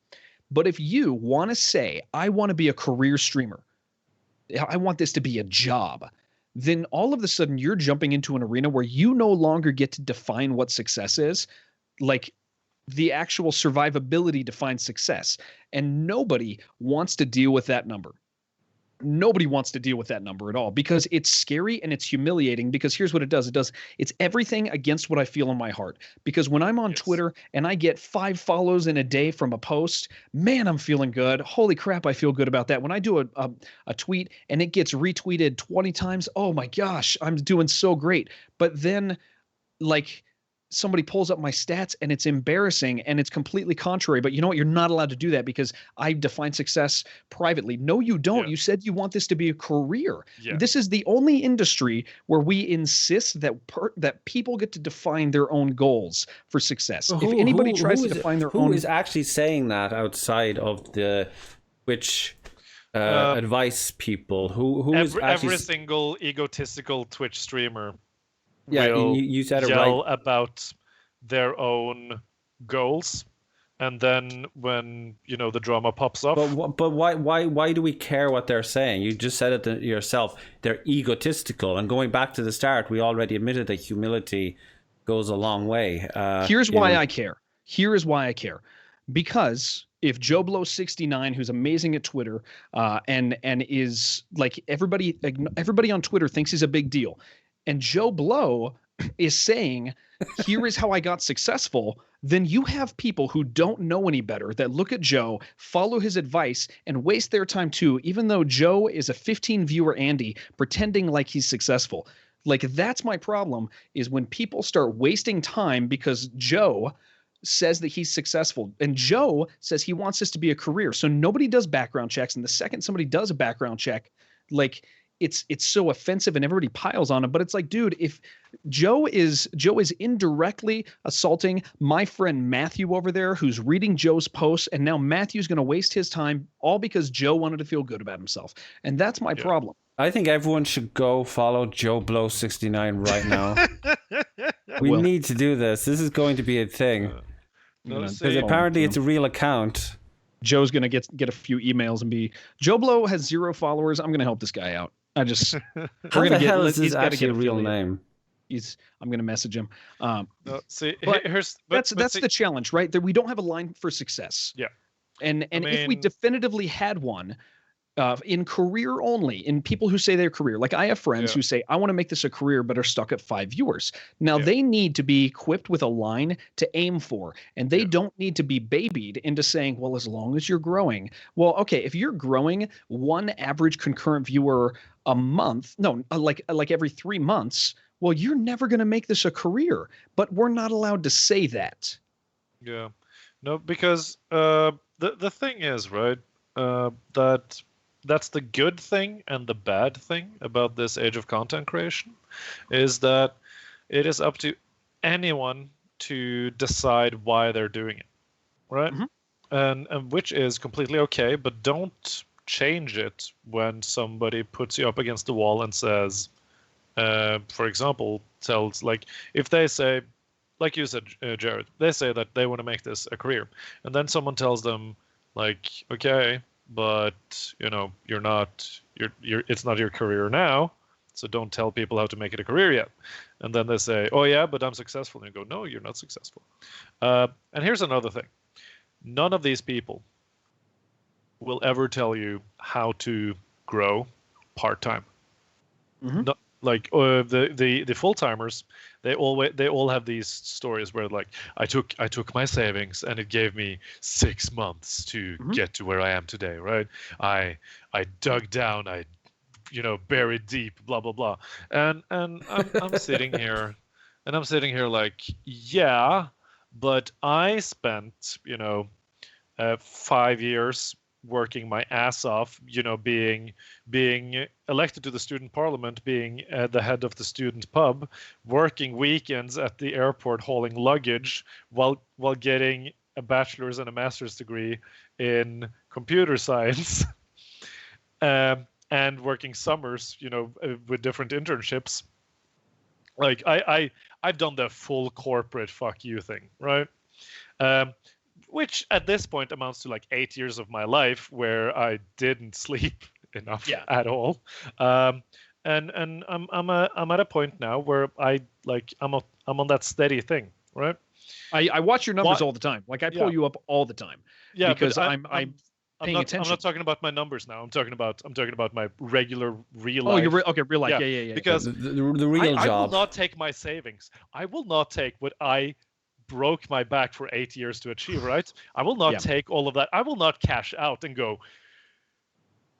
But if you want to say, I want to be a career streamer, I want this to be a job, then all of a sudden you're jumping into an arena where you no longer get to define what success is. Like, the actual survivability defines success, and nobody wants to deal with that number. Nobody wants to deal with that number at all, because it's scary and it's humiliating. Because here's what it does. It's everything against what I feel in my heart. Because when I'm on Twitter and I get 5 follows in a day from a post, man, I'm feeling good. Holy crap, I feel good about that. When I do a tweet and it gets retweeted 20 times, oh my gosh, I'm doing so great. But then, like, somebody pulls up my stats and it's embarrassing and it's completely contrary. But you know what? You're not allowed to do that, because I define success privately. No, you don't. You said you want this to be a career. This is the only industry where we insist that people get to define their own goals for success. If anybody tries to define their own... Who is actually saying that outside of the Twitch advice people who is actually every single egotistical Twitch streamer. Yeah, will you said it yell right. about their own goals, and then when the drama pops off. But why do we care what they're saying? You just said it yourself. They're egotistical, and going back to the start, we already admitted that humility goes a long way. Here's why I care. Here is why I care, because if Joe Blow 69, who's amazing at Twitter, and is like everybody on Twitter thinks he's a big deal, and Joe Blow is saying, here is how I got successful, then you have people who don't know any better that look at Joe, follow his advice, and waste their time too, even though Joe is a 15 viewer Andy pretending like he's successful. Like, that's my problem, is when people start wasting time because Joe says that he's successful, and Joe says he wants this to be a career. So nobody does background checks, and the second somebody does a background check, like, it's so offensive and everybody piles on him. But it's like, dude, if Joe is indirectly assaulting my friend Matthew over there, who's reading Joe's posts, and now Matthew's going to waste his time all because Joe wanted to feel good about himself. And that's my problem. I think everyone should go follow Joe Blow 69 right now. We need to do this. This is going to be a thing. Because apparently it's a real account. Joe's going to get a few emails and be, Joe Blow has 0 followers. I'm going to help this guy out. How the hell is this actually a real name? I'm going to message him. That's the challenge, right? That we don't have a line for success. Yeah. And if we definitively had one, in career only, in people who say their career, like I have friends who say, I want to make this a career, but are stuck at 5 viewers. Now they need to be equipped with a line to aim for, and they don't need to be babied into saying, well, as long as you're growing. Well, okay, if you're growing 1 average concurrent viewer a month, like every 3 months, well, you're never going to make this a career, but we're not allowed to say that. Yeah, no, because the thing is, right, that's the good thing and the bad thing about this age of content creation, is that it is up to anyone to decide why they're doing it, right? Mm-hmm. And which is completely okay, but don't change it when somebody puts you up against the wall and says, for example, tells, like, if they say, like you said, Jared, they say that they want to make this a career, and then someone tells them, like, okay, but you're it's not your career now, so don't tell people how to make it a career yet. And then they say, oh yeah, but I'm successful. And you go, no, you're not successful. And here's another thing. None of these people will ever tell you how to grow part-time. Mm-hmm. Not, like the full-timers, they all have these stories where, like, I took my savings and it gave me 6 months to get to where I am today, right? I dug down, I buried deep, blah blah blah. And I'm sitting here and I'm sitting here like, yeah, but I spent 5 years working my ass off, being elected to the student parliament, being the head of the student pub, working weekends at the airport hauling luggage while getting a bachelor's and a master's degree in computer science, and working summers, with different internships. Like I've done the full corporate fuck you thing, right? Which at this point amounts to like 8 years of my life where I didn't sleep enough at all. And I'm at a point now where I'm on that steady thing, right? I watch your numbers all the time. Like I pull you up all the time. Yeah, because I'm paying attention. I'm not talking about my numbers now. I'm talking about my regular real life. Oh, real life. Yeah. Because the real job. I will not take my savings. I will not take what I broke my back for 8 years to achieve, right? I will not take all of that. I will not cash out and go,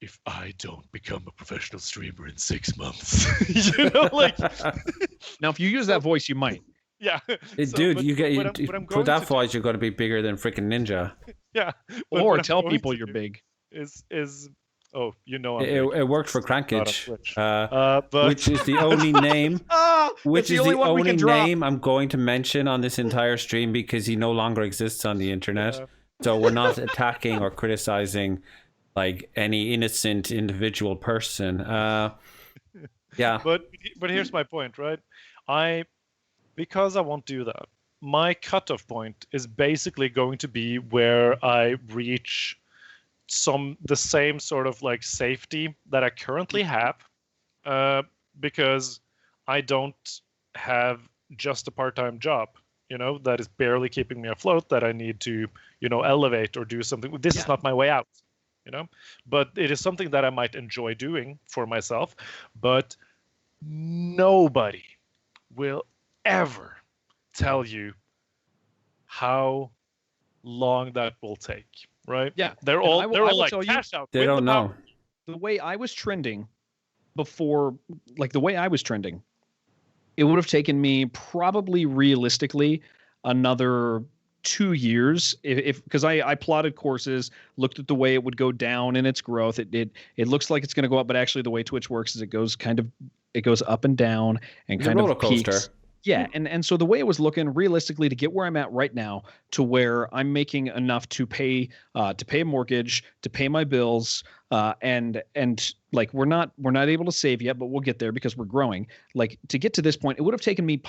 if I don't become a professional streamer in 6 months, Now, if you use that voice, you might. Yeah. Dude, for that voice, you're going to be bigger than freaking Ninja. Yeah. Or tell people you're big. It worked for Crankage, which is the only name. Which is the only name I'm going to mention on this entire stream because he no longer exists on the internet. So we're not attacking or criticizing like any innocent individual person. Yeah. But here's my point, right? Because I won't do that, my cutoff point is basically going to be where I reach the same sort of like safety that I currently have, because I don't have just a part-time job, that is barely keeping me afloat, that I need to, elevate or do something. This is not my way out, but it is something that I might enjoy doing for myself. But nobody will ever tell you how long that will take, right? Yeah. They're all like, cash out. They don't know. The way I was trending before, like the way I was trending, it would have taken me probably realistically another 2 years if because I plotted courses, looked at the way it would go down in its growth. It looks like it's going to go up, but actually the way Twitch works is it goes up and down and kind of peaks. Yeah, and so the way it was looking realistically to get where I'm at right now, to where I'm making enough to pay a mortgage, to pay my bills, and like we're not able to save yet, but we'll get there because we're growing. Like to get to this point, it would have taken me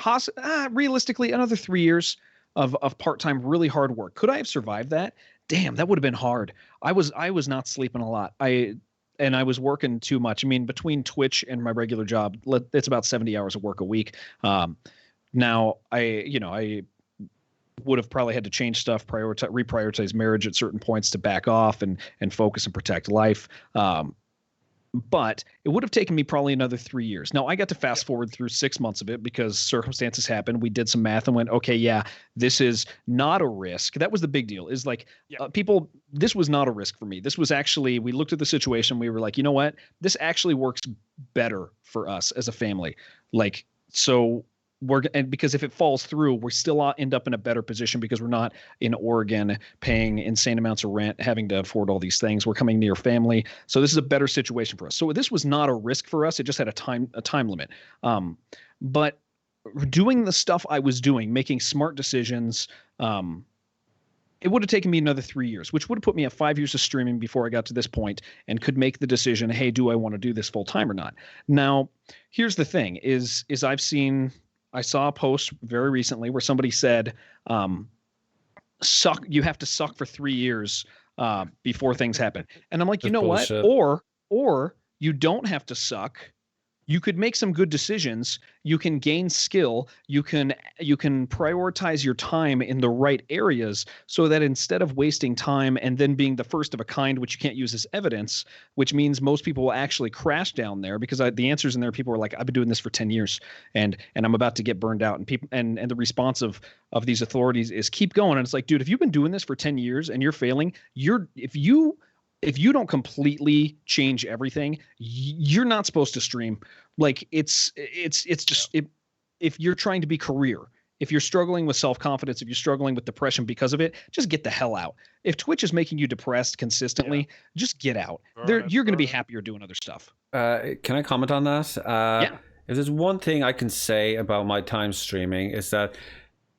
realistically another 3 years of part-time really hard work. Could I have survived that? Damn, that would have been hard. I was not sleeping a lot. And I was working too much. I mean, between Twitch and my regular job, it's about 70 hours of work a week. Now I would have probably had to change stuff, reprioritize marriage at certain points to back off and focus and protect life. But it would have taken me probably another 3 years. Now I got to fast forward through 6 months of it because circumstances happened. We did some math and went, okay, yeah, this is not a risk. That was the big deal is like this was not a risk for me. This was actually, we looked at the situation. We were like, you know what? This actually works better for us as a family. Like, so because if it falls through, we still end up in a better position because we're not in Oregon paying insane amounts of rent, having to afford all these things. We're coming near family. So this is a better situation for us. So this was not a risk for us. It just had a time limit. But doing the stuff I was doing, making smart decisions, it would have taken me another 3 years, which would have put me at 5 years of streaming before I got to this point and could make the decision, hey, do I want to do this full time or not? Now, here's the thing is I saw a post very recently where somebody said, you have to suck for 3 years before things happen. And I'm like, you know bullshit. What? Or you don't have to suck. You could make some good decisions. You can gain skill. You can prioritize your time in the right areas so that instead of wasting time and then being the first of a kind, which you can't use as evidence, which means most people will actually crash down there because the answers in there, people are like, I've been doing this for 10 years and I'm about to get burned out. And people and the response of these authorities is keep going. And it's like, dude, if you've been doing this for 10 years and you're failing, if you don't completely change everything, you're not supposed to stream. Like it's just if you're trying to be career, if you're struggling with self-confidence, if you're struggling with depression because of it, just get the hell out. If Twitch is making you depressed consistently, just get out. You're going to be happier doing other stuff. Can I comment on that? Yeah. If there's one thing I can say about my time streaming is that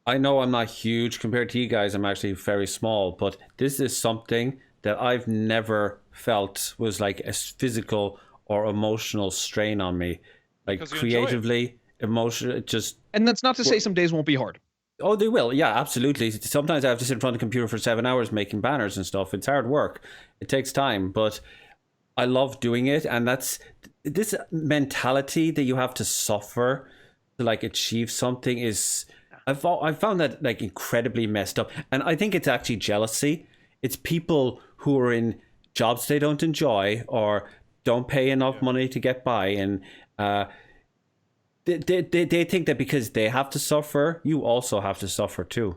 I know I'm not huge compared to you guys. I'm actually very small, but this is something that I've never felt was like a physical or emotional strain on me, like creatively, emotionally, just. And that's not to say some days won't be hard. Oh, they will. Yeah, absolutely. Sometimes I have to sit in front of the computer for 7 hours making banners and stuff. It's hard work. It takes time, but I love doing it. And that's this mentality that you have to suffer to like achieve something is, I found that like incredibly messed up. And I think it's actually jealousy. It's people who are in jobs they don't enjoy or don't pay enough money to get by, and they think that because they have to suffer, you also have to suffer too.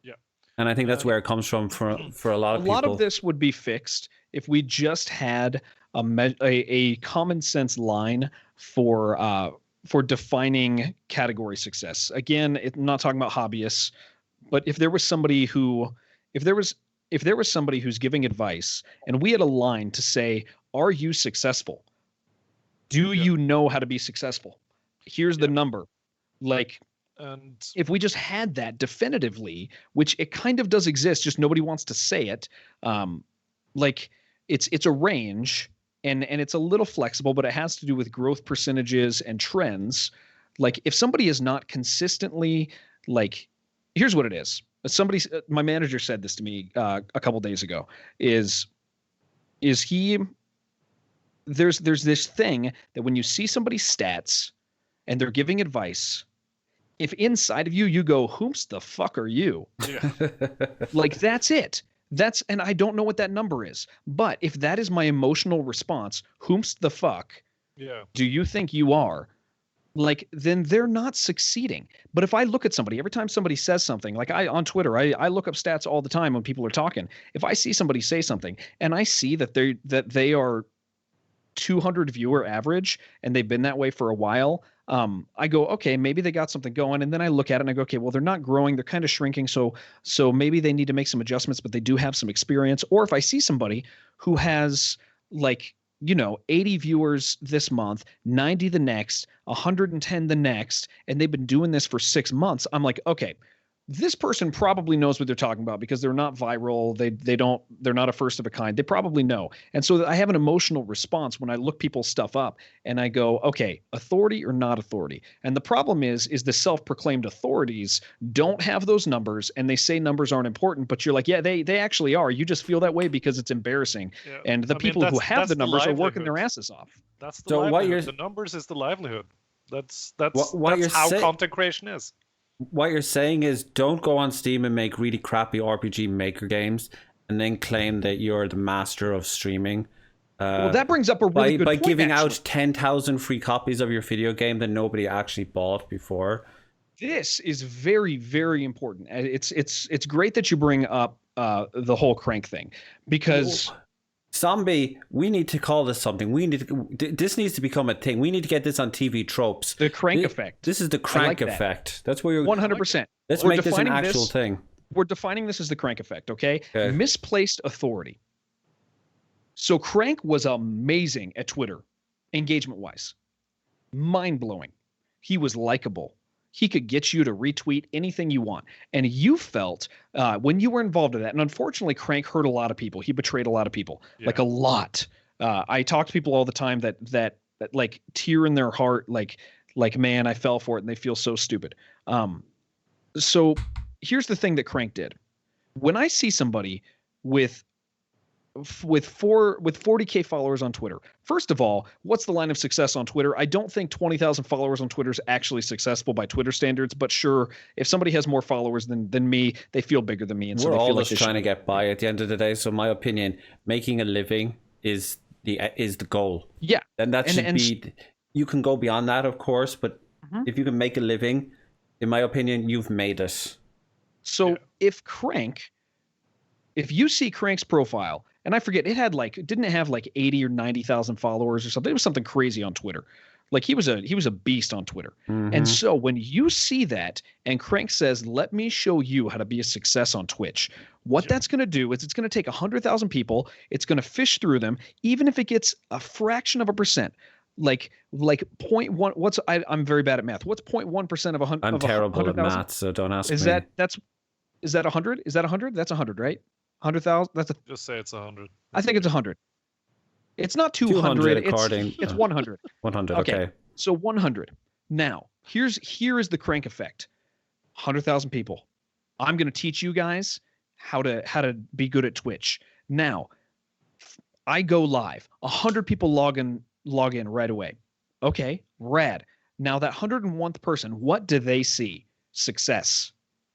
Yeah, and I think that's where it comes from for a lot of people. A lot of this would be fixed if we just had a common sense line for defining category success. Again, I'm not talking about hobbyists, but if there was somebody who's giving advice and we had a line to say, are you successful? Do you know how to be successful? Here's the number. Like, and if we just had that definitively, which it kind of does exist, just nobody wants to say it. Like it's a range, and it's a little flexible, but it has to do with growth percentages and trends. Like if somebody is not consistently like, here's what it is. My manager said this to me a couple days ago. There's this thing that when you see somebody's stats and they're giving advice, if inside of you go, whom's the fuck are you? Yeah. Like that's it. And I don't know what that number is, but if that is my emotional response, whom's the fuck do you think you are? Like, then they're not succeeding. But if I look at somebody, every time somebody says something, like on Twitter, I look up stats all the time when people are talking. If I see somebody say something and I see that they are 200 viewer average and they've been that way for a while, I go, okay, maybe they got something going. And then I look at it and I go, okay, well, they're not growing. They're kind of shrinking. So maybe they need to make some adjustments, but they do have some experience. Or if I see somebody who has like, 80 viewers this month, 90 the next, 110 the next, and they've been doing this for 6 months, I'm like, okay, this person probably knows what they're talking about because they're not viral. They're not a first of a kind. They probably know. And so I have an emotional response when I look people's stuff up and I go, okay, authority or not authority. And the problem is the self-proclaimed authorities don't have those numbers and they say numbers aren't important, but you're like, yeah, they actually are. You just feel that way because it's embarrassing. Yeah. And the people who have the numbers are working their asses off. That's the livelihood. The numbers is the livelihood. That's how content creation is. What you're saying is don't go on Steam and make really crappy RPG Maker games and then claim that you're the master of streaming. Well, that brings up a really good point, by giving out 10,000 free copies of your video game that nobody actually bought before. This is very, very important. It's great that you bring up the whole crank thing because... Zombie, we need to call this something. This needs to become a thing. We need to get this on TV tropes. The crank effect. This is the crank effect. That's where you're 100%. Let's make this an actual thing. We're defining this as the crank effect, okay? Misplaced authority. So Crank was amazing at Twitter, engagement-wise. Mind-blowing. He was likable. He could get you to retweet anything you want. And you felt when you were involved in that, and unfortunately, Crank hurt a lot of people. He betrayed a lot of people, like a lot. I talk to people all the time that like tear in their heart, like, man, I fell for it, and they feel so stupid. So here's the thing that Crank did. When I see somebody with 40K followers on Twitter. First of all, what's the line of success on Twitter? I don't think 20,000 followers on Twitter is actually successful by Twitter standards, but sure, if somebody has more followers than me, they feel bigger than me. And so we're all just trying to get by at the end of the day. So in my opinion, making a living is the goal. Yeah. And that should be, you can go beyond that, of course, but if you can make a living, in my opinion, you've made it. So if you see Crank's profile, and I forget, didn't it have like 80 or 90,000 followers or something? It was something crazy on Twitter. Like he was a beast on Twitter. And so when you see that and Crank says, let me show you how to be a success on Twitch, what that's going to do is it's going to take 100,000 people. It's going to fish through them, even if it gets a fraction of a percent. Like 0.1. I'm very bad at math. What's 0.1% of 100? I'm terrible at math, so don't ask me. Is that 100? Is that 100? That's 100, right? 100,000. Just say it's 100. I think it's 100. It's not 200. It's 100. 100. Okay. So 100. Now here is the Crank effect. 100,000 people. I'm going to teach you guys how to be good at Twitch. Now I go live. 100 people log in right away. Okay, rad. Now that 101th person, what do they see? Success.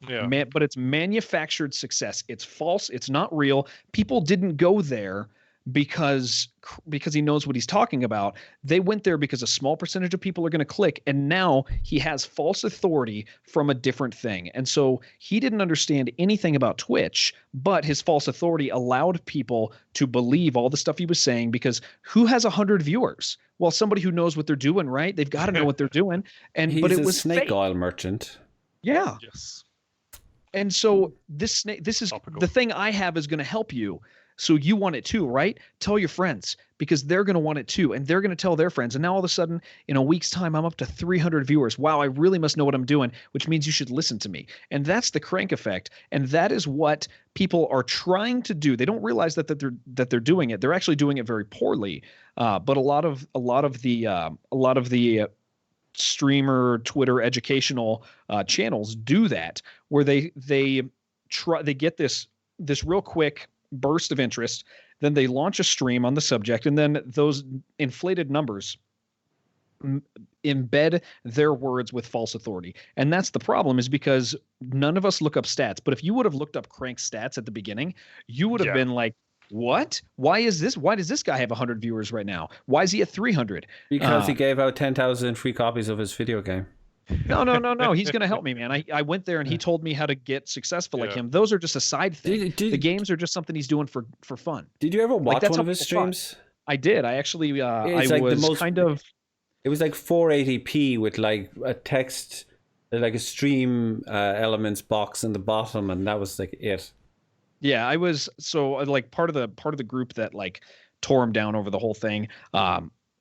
Yeah. But it's manufactured success. It's false. It's not real. People didn't go there because he knows what he's talking about. They went there because a small percentage of people are going to click, and now he has false authority from a different thing. And so he didn't understand anything about Twitch, but his false authority allowed people to believe all the stuff he was saying, because who has 100 viewers? Well, somebody who knows what they're doing, right? They've got to know what they're doing. But it was a snake fake. Oil merchant. Yeah. Yes. And so this is topical. The thing I have is going to help you. So you want it too, right? Tell your friends because they're going to want it too. And they're going to tell their friends. And now all of a sudden, in a week's time, I'm up to 300 viewers. Wow, I really must know what I'm doing, which means you should listen to me. And that's the crank effect. And that is what people are trying to do. They don't realize that they're doing it. They're actually doing it very poorly. But a lot of the streamer Twitter educational channels do that, where they get this real quick burst of interest, then they launch a stream on the subject, and then those inflated numbers embed their words with false authority. And that's the problem, is because none of us look up stats. But if you would have looked up Crank's stats at the beginning, you would have been like, what? Why does this guy have 100 viewers right now? Why is he at 300? Because he gave out 10,000 free copies of his video game. No. He's going to help me, man. I went there and he told me how to get successful like him. Those are just a side thing. The games are just something he's doing for fun. Did you ever watch one of his streams? I did. I actually, it was like 480p with like a text, like a stream elements box in the bottom, and that was like it. Yeah, I was like part of the group that like tore him down over the whole thing.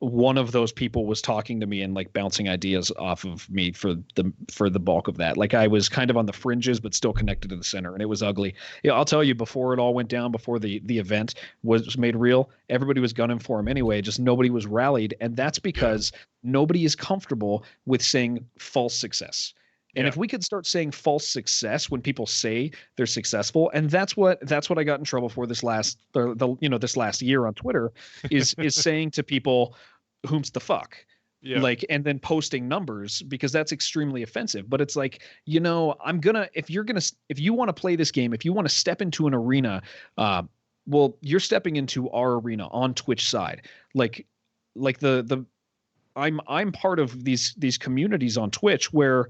One of those people was talking to me and like bouncing ideas off of me for the bulk of that. Like I was kind of on the fringes, but still connected to the center, and it was ugly. Yeah, I'll tell you, before it all went down, before the event was made real, everybody was gunning for him anyway. Just nobody was rallied, and that's because nobody is comfortable with saying false success. And if we could start saying false success when people say they're successful, and that's what I got in trouble for this last year on Twitter, is saying to people, "Whom's the fuck?" Like, and then posting numbers, because that's extremely offensive. But it's like, if you want to play this game, if you want to step into an arena, well, you're stepping into our arena on Twitch side. I'm part of these communities on Twitch where,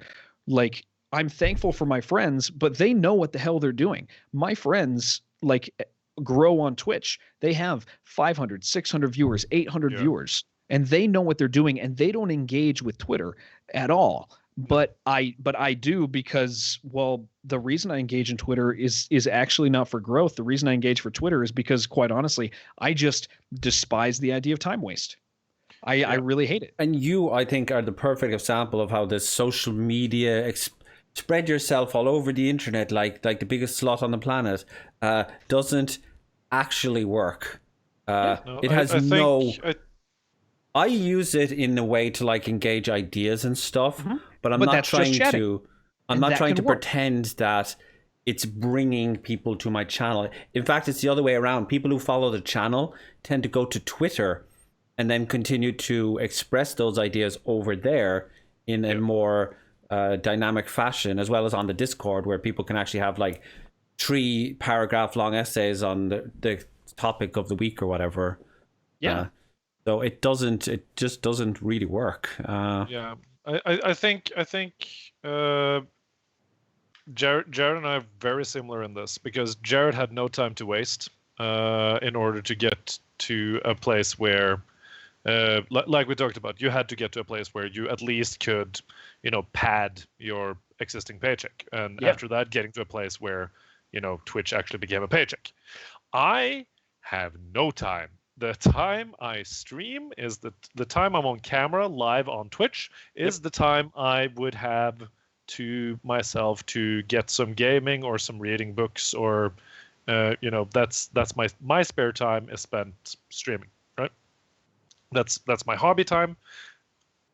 like, I'm thankful for my friends, but they know what the hell they're doing. My friends, like, grow on Twitch. They have 500, 600 viewers, 800 viewers, and they know what they're doing, and they don't engage with Twitter at all. But I do, because, well, the reason I engage in Twitter is actually not for growth. The reason I engage for Twitter is because, quite honestly, I just despise the idea of time waste. I really hate it. And you, I think, are the perfect example of how this social media spread yourself all over the internet like the biggest sloth on the planet doesn't actually work. It has I use it in a way to like engage ideas and stuff, but I'm not trying to pretend that it's bringing people to my channel. In fact, it's the other way around. People who follow the channel tend to go to Twitter and then continue to express those ideas over there in a more dynamic fashion, as well as on the Discord, where people can actually have like 3 paragraph long essays on the topic of the week or whatever. So it just doesn't really work. I think Jared and I are very similar in this, because Jared had no time to waste in order to get to a place where, like we talked about, you had to get to a place where you at least could, pad your existing paycheck. And after that, getting to a place where, Twitch actually became a paycheck. I have no time. The time I stream is the time I'm on camera live on Twitch is the time I would have to myself to get some gaming or some reading books, or, that's my spare time is spent streaming. That's my hobby time.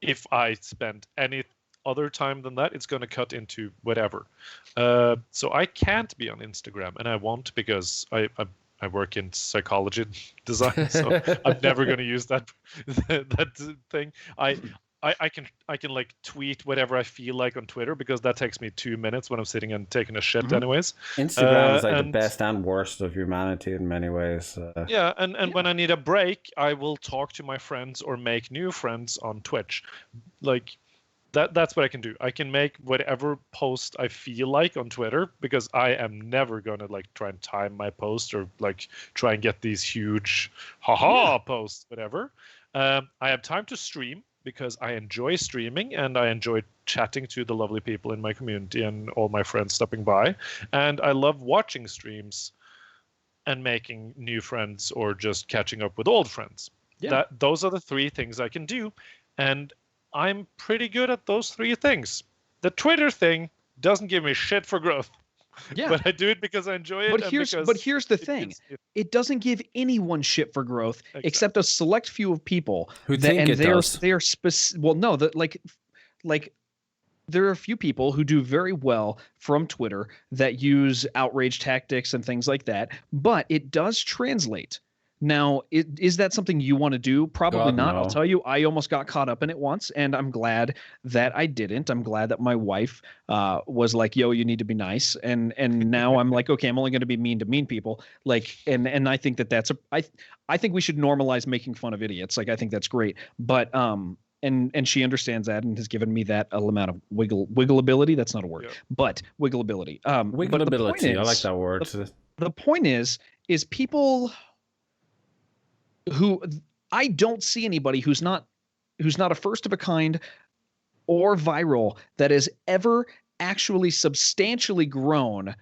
If I spend any other time than that, it's going to cut into whatever. So I can't be on Instagram, and I won't, because I work in psychology design, so I'm never going to use that thing. I can like tweet whatever I feel like on Twitter, because that takes me 2 minutes when I'm sitting and taking a shit anyways. Instagram is like the best and worst of humanity in many ways. And when I need a break, I will talk to my friends or make new friends on Twitch. Like that's what I can do. I can make whatever post I feel like on Twitter, because I am never gonna like try and time my post or like try and get these huge posts, whatever. I have time to stream, because I enjoy streaming and I enjoy chatting to the lovely people in my community and all my friends stopping by. And I love watching streams and making new friends or just catching up with old friends. Yeah. Those are the three things I can do, and I'm pretty good at those three things. The Twitter thing doesn't give me shit for growth. Yeah. But I do it because I enjoy it. But here's the thing. It doesn't give anyone shit for growth except a select few of people who think it does. They're well, no, that like there are a few people who do very well from Twitter that use outrage tactics and things like that, but it does translate. Now, is that something you want to do? Probably not. No. I'll tell you, I almost got caught up in it once, and I'm glad that I didn't. I'm glad that my wife was like, "Yo, you need to be nice," and now I'm like, okay, I'm only going to be mean to mean people. Like, and I think that's I think we should normalize making fun of idiots. Like, I think that's great, but and she understands that and has given me that amount of wiggle ability. That's not a word, but wiggle ability. Wiggle ability. I like that word. The point is people who I don't see anybody who's not a first of a kind or viral that has ever actually substantially grown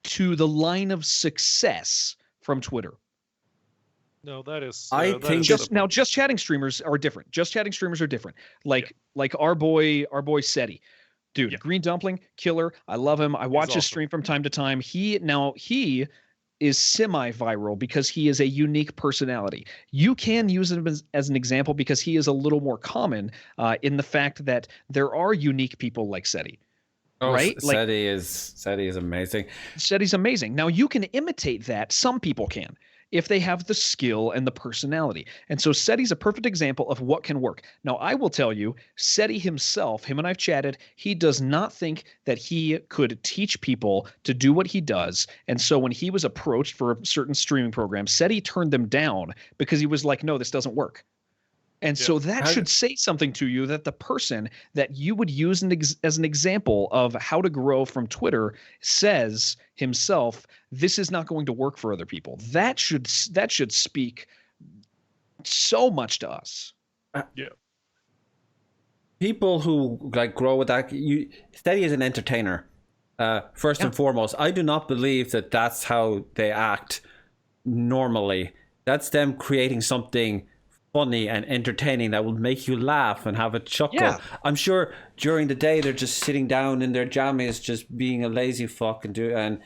to the line of success from Twitter. No, that is. I think just chatting streamers are different. Just chatting streamers are different. Like our boy SETI. Dude, Green Dumpling, killer. I love him. I watch his stream from time to time. He is semi-viral because he is a unique personality. You can use him as an example because he is a little more common in the fact that there are unique people like SETI. Right? SETI is amazing. SETI's amazing. Now you can imitate that. Some people can, if they have the skill and the personality. And so SETI's a perfect example of what can work. Now, I will tell you, SETI himself, him and I've chatted, he does not think that he could teach people to do what he does. And so when he was approached for a certain streaming program, SETI turned them down because he was like, no, this doesn't work. And so that should say something to you, that the person that you would use as an example of how to grow from Twitter says himself, this is not going to work for other people. That should speak so much to us. People who like grow with that, SETI is an entertainer. First and foremost, I do not believe that that's how they act normally. That's them creating something funny and entertaining that will make you laugh and have a chuckle. Yeah. I'm sure during the day they're just sitting down in their jammies, just being a lazy fuck and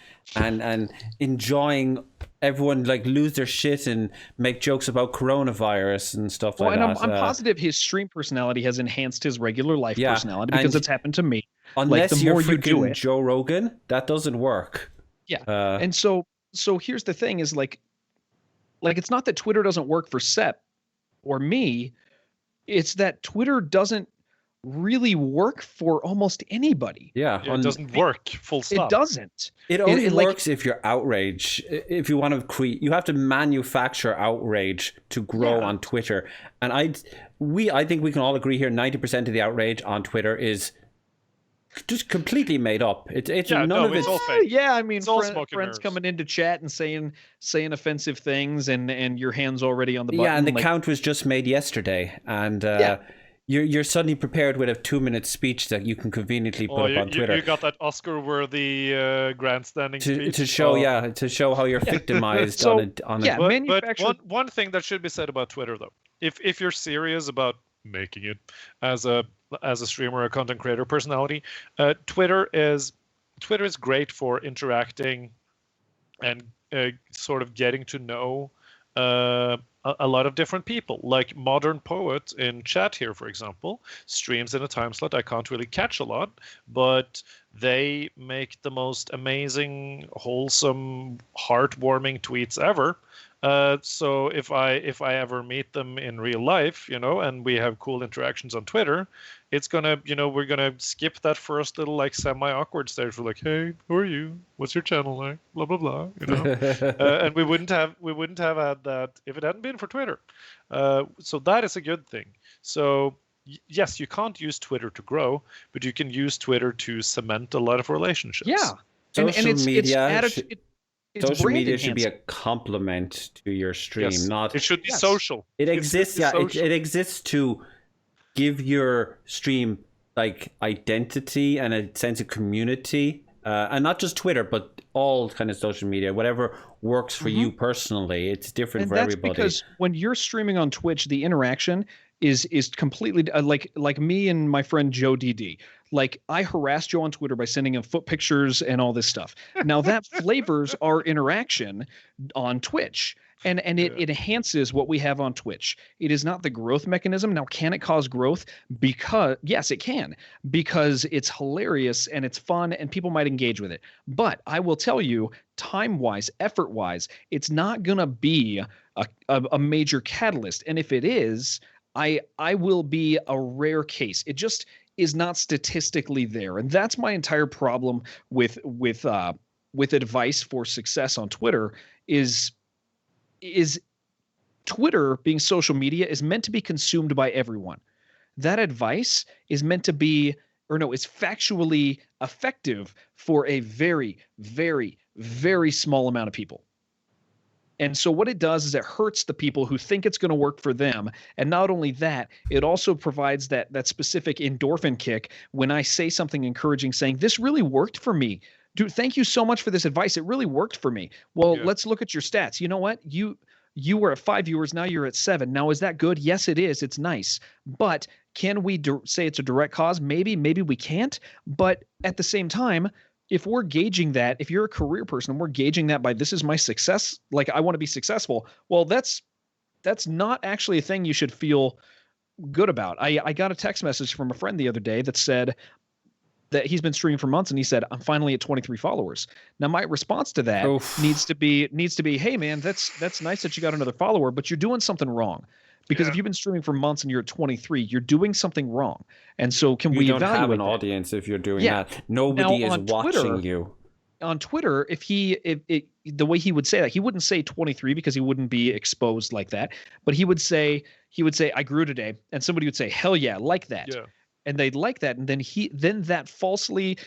enjoying everyone like lose their shit and make jokes about coronavirus and stuff like that. And I'm positive his stream personality has enhanced his regular life personality because it's happened to me. Unless like, the more you do it, Joe Rogan, that doesn't work. Yeah. And so here's the thing is like it's not that Twitter doesn't work for Seth or me, it's that Twitter doesn't really work for almost anybody. Yeah, it doesn't work, full stop. It doesn't. It only works if you're outrage. If you want to create, you have to manufacture outrage to grow on Twitter. And I think we can all agree here, 90% of the outrage on Twitter is just completely made up. It's none of it's all fake. Yeah, I mean, friends coming into chat and saying offensive things, and your hand's already on the button. Yeah, and the count was just made yesterday, and you're suddenly prepared with a 2-minute speech that you can conveniently put up on Twitter. You got that Oscar-worthy grandstanding speech to show how you're victimized on it. But one thing that should be said about Twitter, though, if you're serious about making it as a streamer, a content creator personality, Twitter is great for interacting and sort of getting to know a lot of different people. Like Modern Poet in chat here, for example, streams in a time slot I can't really catch a lot, but they make the most amazing, wholesome, heartwarming tweets ever. So if I ever meet them in real life, and we have cool interactions on Twitter, it's gonna, we're gonna skip that first little like semi-awkward stage. We're like, hey, who are you? What's your channel like? Blah blah blah. And we wouldn't have had that if it hadn't been for Twitter. So that is a good thing. So yes, you can't use Twitter to grow, but you can use Twitter to cement a lot of relationships. Yeah, social media should be a complement to your stream. Not it should be social. It exists. It exists to give your stream like identity and a sense of community. and not just Twitter, but all kind of social media, whatever works for you personally. It's different And for that's everybody. because when you're streaming on Twitch, the interaction is completely like me and my friend Joe DD. Like I harass Joe on Twitter by sending him foot pictures and all this stuff. Now that flavors our interaction on Twitch. And it enhances what we have on Twitch. It is not the growth mechanism. Now, can it cause growth? Because yes, it can, because it's hilarious and it's fun and people might engage with it. But I will tell you, time-wise, effort-wise, it's not gonna be a major catalyst. And if it is, I will be a rare case. It just is not statistically there. And that's my entire problem with advice for success on Twitter is Twitter being social media is meant to be consumed by everyone. That advice is meant to be, is factually effective for a very, very, very small amount of people. And so what it does is it hurts the people who think it's going to work for them. And not only that, it also provides that specific endorphin kick when I say something encouraging, saying, this really worked for me. Dude, thank you so much for this advice. It really worked for me. Well, let's look at your stats. You know what? You were at 5 viewers. Now you're at 7. Now, is that good? Yes, it is. It's nice. But can we say it's a direct cause? Maybe we can't. But at the same time, if we're gauging that, if you're a career person and we're gauging that by this is my success, like I want to be successful, well, that's not actually a thing you should feel good about. I got a text message from a friend the other day that said that he's been streaming for months and he said, I'm finally at 23 followers. Now my response to that needs to be, hey man, that's nice that you got another follower, but you're doing something wrong. Because if you've been streaming for months and you're at 23, you're doing somthing wrong. And so can we evaluate? You don't have an audience if you're doing that. Nobody is watching you. On Twitter, if the way he would say that, he wouldn't say 23 because he wouldn't be exposed like that. But he would say, I grew today, and somebody would say, hell yeah, like that. Yeah. And they'd like that, and then that falsely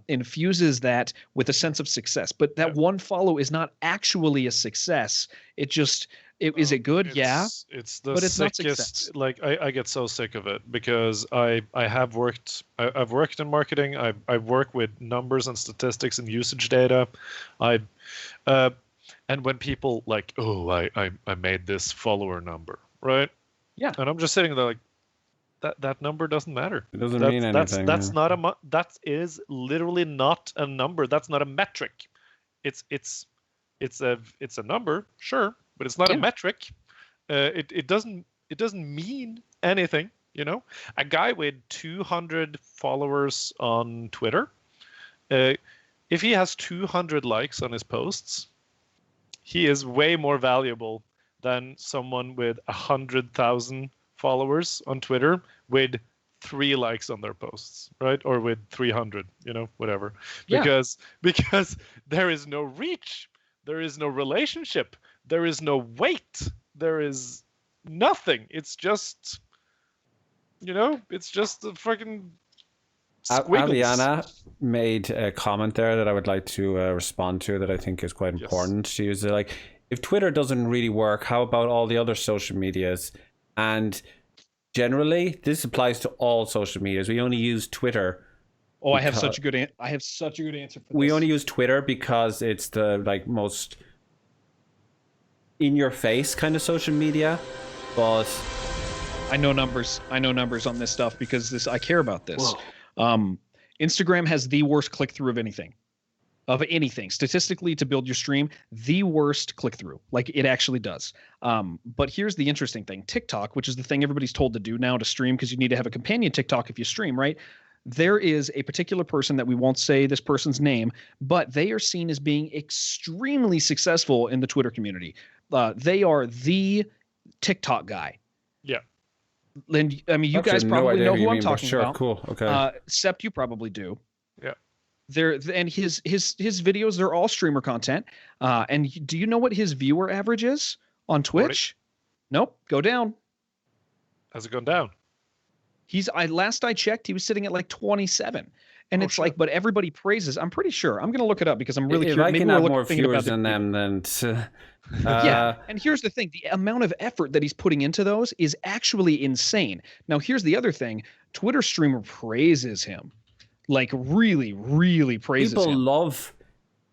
infuses that with a sense of success. But that one follow is not actually a success. It just is it good? It's the sickest. Like I get so sick of it because I've worked in marketing. I work with numbers and statistics and usage data. And when people like, oh, I made this follower number, right? Yeah. And I'm just sitting there like, that number doesn't matter. It doesn't mean anything. That's not that is literally not a number. That's not a metric. It's a number, sure, but it's not a metric. It doesn't mean anything. You know, a guy with 200 followers on Twitter, if he has 200 likes on his posts, he is way more valuable than someone with 100,000 followers on Twitter with 3 likes on their posts, right? Or with 300, whatever. Because there is no reach, there is no relationship, there is no weight, there is nothing. It's just, it's just the freaking squiggles. Aviana made a comment there that I would like to respond to that I think is quite important. She was like, if Twitter doesn't really work, how about all the other social medias? And generally, this applies to all social medias. We only use Twitter. Oh, I have such a good answer for this. We only use Twitter because it's the most in your face kind of social media. But I know numbers on this stuff because I care about this. Instagram has the worst click-through of anything. Statistically, to build your stream, the worst click-through. Like it actually does. But here's the interesting thing. TikTok, which is the thing everybody's told to do now to stream because you need to have a companion TikTok if you stream, right? There is a particular person that we won't say this person's name, but they are seen as being extremely successful in the Twitter community. They are the TikTok guy. Yeah. And I mean, you guys probably know who I'm talking about. Cool. Okay. Sept, you probably do. Yeah. And his videos, they're all streamer content. And do you know what his viewer average is on Twitch? 40. Nope. Go down. Has it gone down? Last I checked, he was sitting at like 27. And it's like, but everybody praises. I'm pretty sure. I'm going to look it up because I'm really curious. I can have more viewers than them, then. Yeah. And here's the thing. The amount of effort that he's putting into those is actually insane. Now, here's the other thing. Twitter streamer praises him. like really, really praises People him. love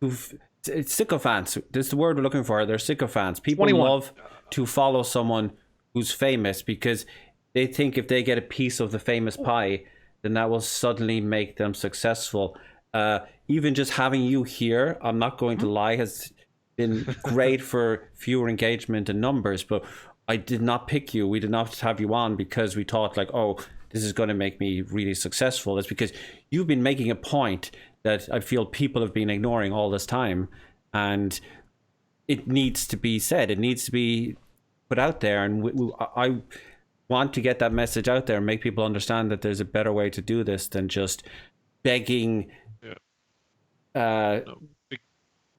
it's sycophants. This is the word we're looking for. They're sycophants. People 21. love to follow someone who's famous because they think if they get a piece of the famous pie, then that will suddenly make them successful. Even just having you here, I'm not going to lie, has been great for viewer engagement and numbers, but I did not pick you. We did not have you on because we thought like, oh, this is going to make me really successful. It's because you've been making a point that I feel people have been ignoring all this time, and it needs to be said. It needs to be put out there, and I want to get that message out there and make people understand that there's a better way to do this than just begging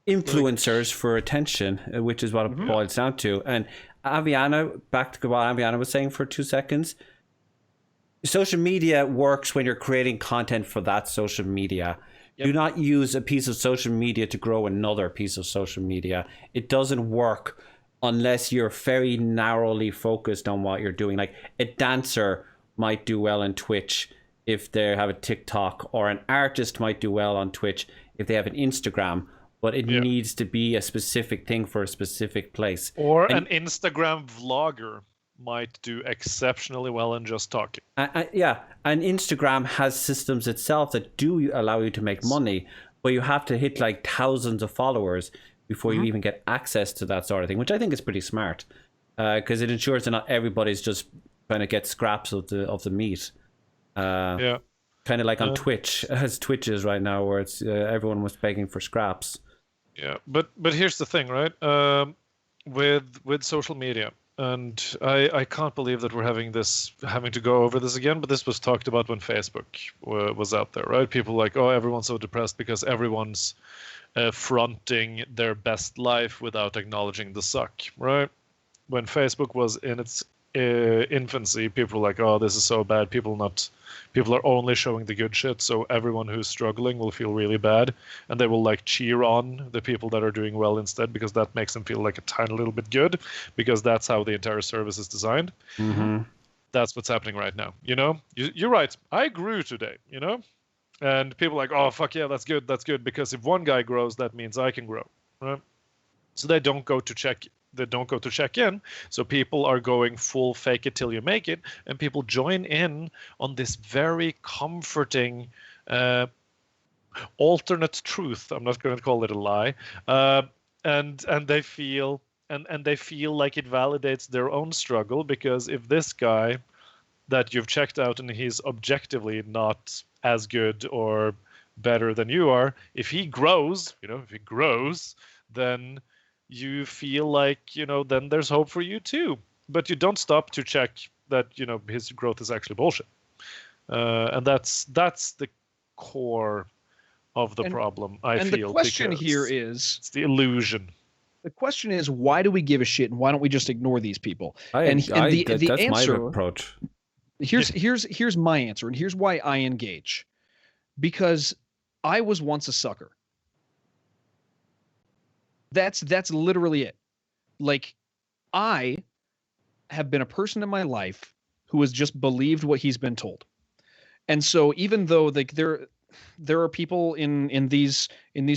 influencers for attention, which is what it boils down to. And Aviana, back to what Aviana was saying for 2 seconds. Social media works when you're creating content for that social media. Do not use a piece of social media to grow another piece of social media. It doesn't work unless you're very narrowly focused on what you're doing. Like a dancer might do well on Twitch if they have a TikTok, or an artist might do well on Twitch if they have an Instagram, but it needs to be a specific thing for a specific place. Or an Instagram vlogger might do exceptionally well in just talking. Yeah, and Instagram has systems itself that do allow you to make money, but you have to hit like thousands of followers before you even get access to that sort of thing, which I think is pretty smart, because it ensures that not everybody's just trying to get scraps of the meat. Kind of like on Twitch, as Twitch is right now, where it's everyone was begging for scraps. Yeah, but here's the thing, right? With social media. And I can't believe that we're having to go over this again, but this was talked about when Facebook was out there, right? People like, oh, everyone's so depressed because everyone's fronting their best life without acknowledging the suck, right? When Facebook was in its infancy, people were like, oh, this is so bad. People are only showing the good shit, so everyone who's struggling will feel really bad, and they will like cheer on the people that are doing well instead, because that makes them feel like a tiny little bit good, because that's how the entire service is designed. That's what's happening right now. You're right. I grew today, and people are like, oh, fuck yeah, that's good, because if one guy grows, that means I can grow, right? So they don't go to check in. So people are going full fake it till you make it, and people join in on this very comforting alternate truth. I'm not going to call it a lie. And they feel like it validates their own struggle, because if this guy that you've checked out and he's objectively not as good or better than you are, if he grows, then you feel like, then there's hope for you too. But you don't stop to check that, his growth is actually bullshit. And that's the core of the problem, I feel. And the question here is... It's the illusion. The question is, why do we give a shit, and why don't we just ignore these people? That's answer, my approach. Here's my answer, and here's why I engage. Because I was once a sucker. That's literally it. Like, I have been a person in my life who has just believed what he's been told. And so even though like there are people in these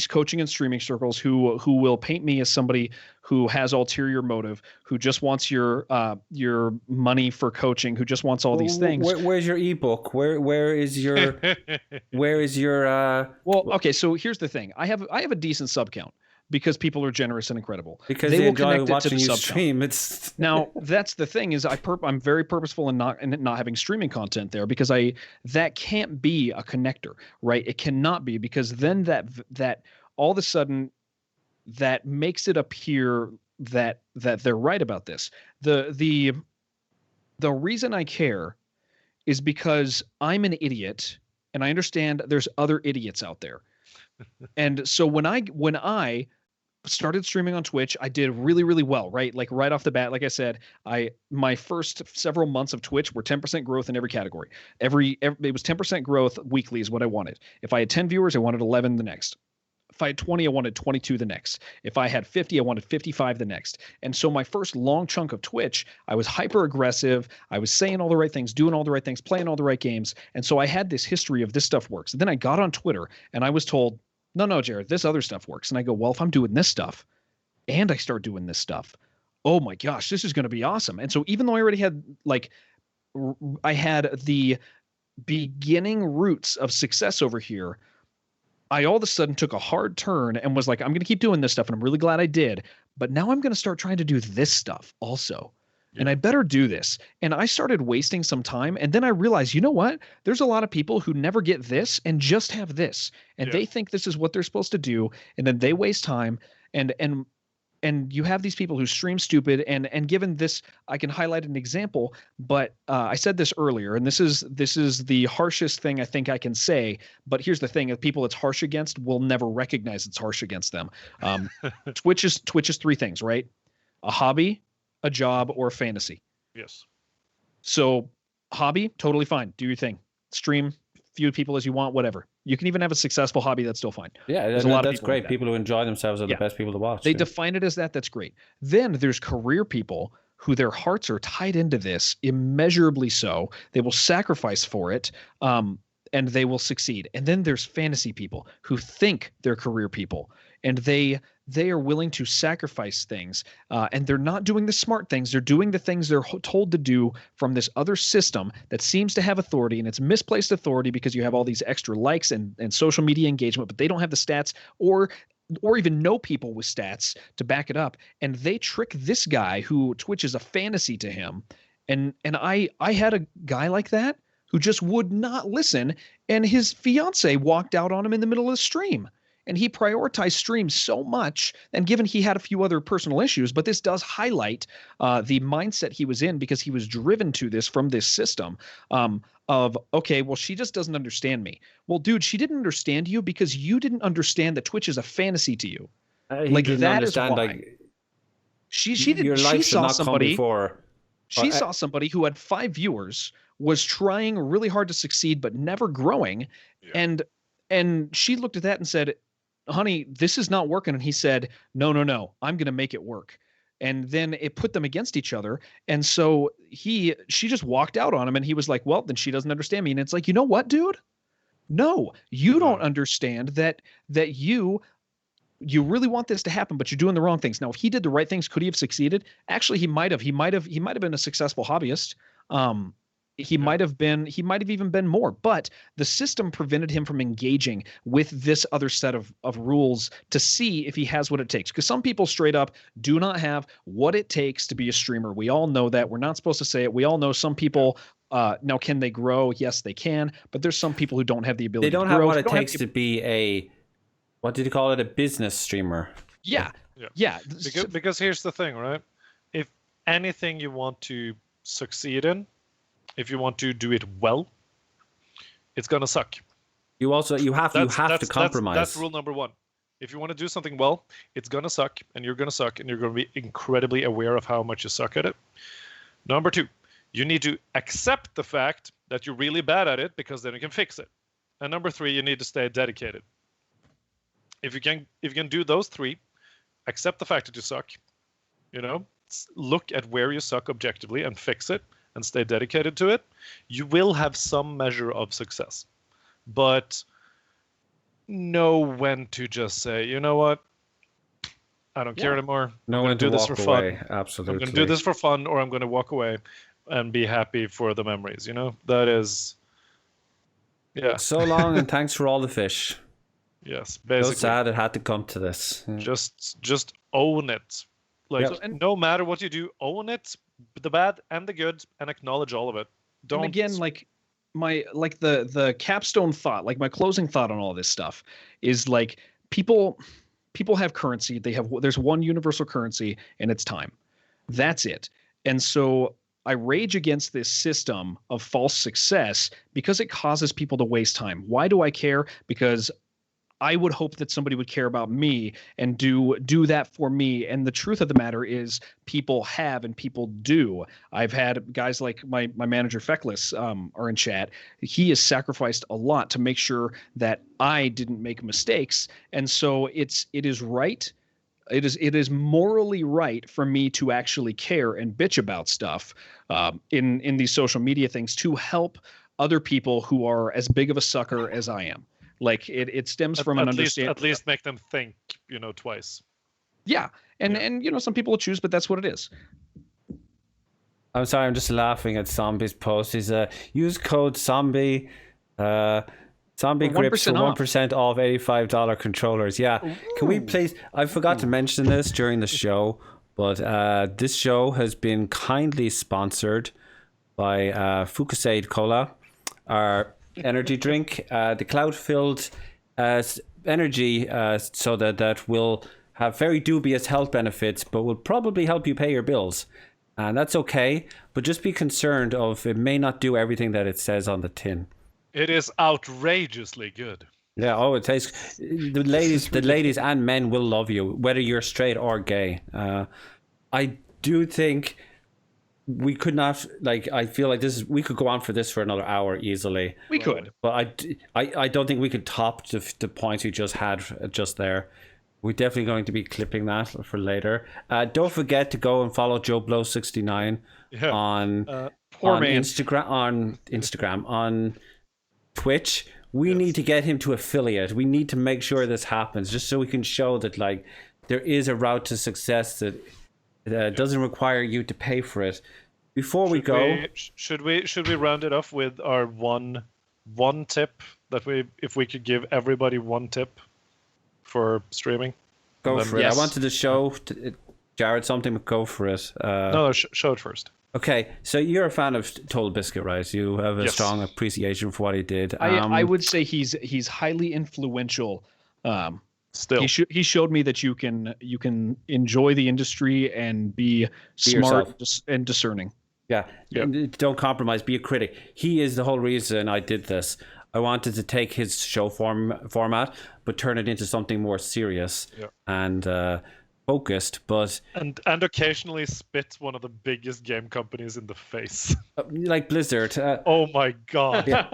coaching and streaming circles who will paint me as somebody who has ulterior motive, who just wants your money for coaching, who just wants all these things. Where's your ebook? Where is your Well, okay, so here's the thing. I have a decent sub count, because people are generous and incredible. Because they enjoy watching you stream. It's now that's the thing is I'm very purposeful in not having streaming content there, because that can't be a connector, right? It cannot be, because then that all of a sudden that makes it appear that they're right about this. The reason I care is because I'm an idiot, and I understand there's other idiots out there. And so when I started streaming on Twitch, I did really, really well, right? Like right off the bat, like I said, my first several months of Twitch were 10% growth in every category. It was 10% growth weekly is what I wanted. If I had 10 viewers, I wanted 11 the next. If I had 20, I wanted 22 the next. If I had 50, I wanted 55 the next. And so my first long chunk of Twitch, I was hyper aggressive. I was saying all the right things, doing all the right things, playing all the right games. And so I had this history of this stuff works. And then I got on Twitter and I was told, no, Jared, this other stuff works. And I go, well, if I'm doing this stuff and I start doing this stuff, oh my gosh, this is going to be awesome. And so even though I already had I had the beginning roots of success over here, I all of a sudden took a hard turn and was like, I'm going to keep doing this stuff. And I'm really glad I did. But now I'm going to start trying to do this stuff also. Yeah. And I better do this. And I started wasting some time. And then I realized, you know what? There's a lot of people who never get this and just have this. And they think this is what they're supposed to do. And then they waste time. And you have these people who stream stupid, and given this, I can highlight an example, but I said this earlier, and this is the harshest thing I think I can say, but here's the thing, the people it's harsh against will never recognize it's harsh against them. Twitch is three things, right? A hobby, a job, or a fantasy. Yes. So hobby, totally fine. Do your thing. Stream, few people as you want, whatever. You can even have a successful hobby. That's still fine. Yeah, there's a lot that's great. People who enjoy themselves are the best people to watch. They define it as that. That's great. Then there's career people who their hearts are tied into this immeasurably so. They will sacrifice for it, and they will succeed. And then there's fantasy people who think they're career people, and they are willing to sacrifice things, and they're not doing the smart things. They're doing the things they're told to do from this other system that seems to have authority, and it's misplaced authority because you have all these extra likes and social media engagement, but they don't have the stats or even know people with stats to back it up. And they trick this guy who Twitch is a fantasy to him. And I had a guy like that who just would not listen, and his fiance walked out on him in the middle of the stream. And he prioritized streams so much, and given he had a few other personal issues, but this does highlight the mindset he was in, because he was driven to this from this system of, okay, well, she just doesn't understand me. Well, dude, she didn't understand you because you didn't understand that Twitch is a fantasy to you. Like that is why. Like, she didn't. Your life she should saw not somebody. Come before. She saw somebody who had 5 viewers, was trying really hard to succeed, but never growing, and she looked at that and said, honey, this is not working. And he said, no, I'm going to make it work. And then it put them against each other. And so she just walked out on him, and he was like, well, then she doesn't understand me. And it's like, you know what, dude? No, you don't understand that you really want this to happen, but you're doing the wrong things. Now, if he did the right things, could he have succeeded? Actually, he might have been a successful hobbyist. He might have even been more, but the system prevented him from engaging with this other set of rules to see if he has what it takes. Because some people straight up do not have what it takes to be a streamer. We all know that. We're not supposed to say it. We all know some people. Now, can they grow? Yes, they can. But there's some people who don't have the ability to grow. They don't have what it takes to be a, what did you call it? A business streamer. Yeah. Because here's the thing, right? If anything you want to succeed in, if you want to do it well, it's gonna suck. You have to compromise. That's rule number one. If you want to do something well, it's gonna suck, and you're gonna suck, and you're gonna be incredibly aware of how much you suck at it. Number two, you need to accept the fact that you're really bad at it, because then you can fix it. And number three, you need to stay dedicated. If you can do those three, accept the fact that you suck, look at where you suck objectively and fix it, and stay dedicated to it, you will have some measure of success. But know when to just say, you know what, I don't care anymore. Know when to do this for fun. Absolutely. I'm going to do this for fun, or I'm going to walk away and be happy for the memories. That is, So long, and thanks for all the fish. Yes, basically. So sad it had to come to this. Just own it. No matter what you do, own it, the bad and the good, and acknowledge all of it. And again, the capstone thought, like my closing thought on all this stuff is like people have currency. There's one universal currency, and it's time. That's it. And so I rage against this system of false success because it causes people to waste time. Why do I care? Because I would hope that somebody would care about me and do that for me. And the truth of the matter is people have and people do. I've had guys like my manager Feckless are in chat. He has sacrificed a lot to make sure that I didn't make mistakes. And so it is right. It is morally right for me to actually care and bitch about stuff in these social media things to help other people who are as big of a sucker as I am. Like it stems from an understanding. At least make them think, twice. Yeah, and some people will choose, but that's what it is. I'm sorry, I'm just laughing at Zombie's post. He's use code Zombie. Zombie grips for 1% off $85 controllers. Yeah. Ooh. Can we please? I forgot to mention this during the show, but this show has been kindly sponsored by Fukasaid Cola, our energy drink, the cloud-filled energy, so that will have very dubious health benefits, but will probably help you pay your bills. And that's okay, but just be concerned of it may not do everything that it says on the tin. It is outrageously good. Yeah, it tastes. The ladies and men will love you, whether you're straight or gay. I do think we could not, I feel like we could go on for this for another hour easily. We could. But I don't think we could top the points we just had just there. We're definitely going to be clipping that for later. Don't forget to go and follow Joe Blow 69 on Instagram, on Twitch. We need to get him to affiliate. We need to make sure this happens, just so we can show that there is a route to success that doesn't require you to pay for it. Before we go, should we round it off with our one tip if we could give everybody one tip for streaming? Go for it. Yes. I wanted to show Jared something, but go for it. No, show it first. Okay, so you're a fan of Total Biscuit, right? You have a strong appreciation for what he did. I would say he's highly influential. Still, he showed me that you can enjoy the industry and be smart and discerning. Yeah, don't compromise. Be a critic. He is the whole reason I did this. I wanted to take his show format, but turn it into something more serious and focused. But and occasionally spit one of the biggest game companies in the face, like Blizzard. Oh my god! Yeah.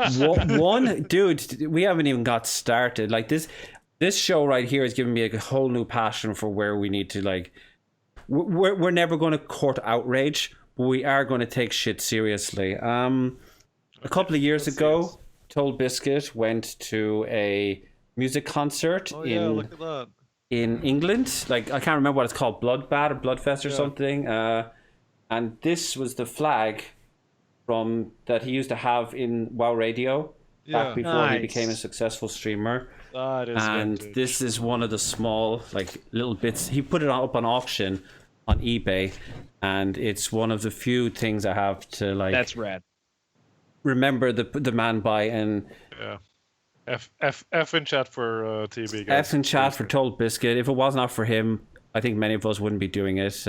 One dude, we haven't even got started. Like this show right here is giving me a whole new passion for where we need to we're never going to court outrage, but we are going to take shit seriously. A couple of years ago, Total Biscuit went to a music concert look at that. In England. I can't remember what it's called, Bloodbath or Bloodfest or something. And this was the flag from that he used to have in WoW Radio back before he became a successful streamer. That is and vintage. This is one of the small little bits. He put it up on auction on eBay, and it's one of the few things I have to That's rad. Remember the man by. And F in chat for TB guys. F in chat for Total Biscuit. If it was not for him, I think many of us wouldn't be doing it.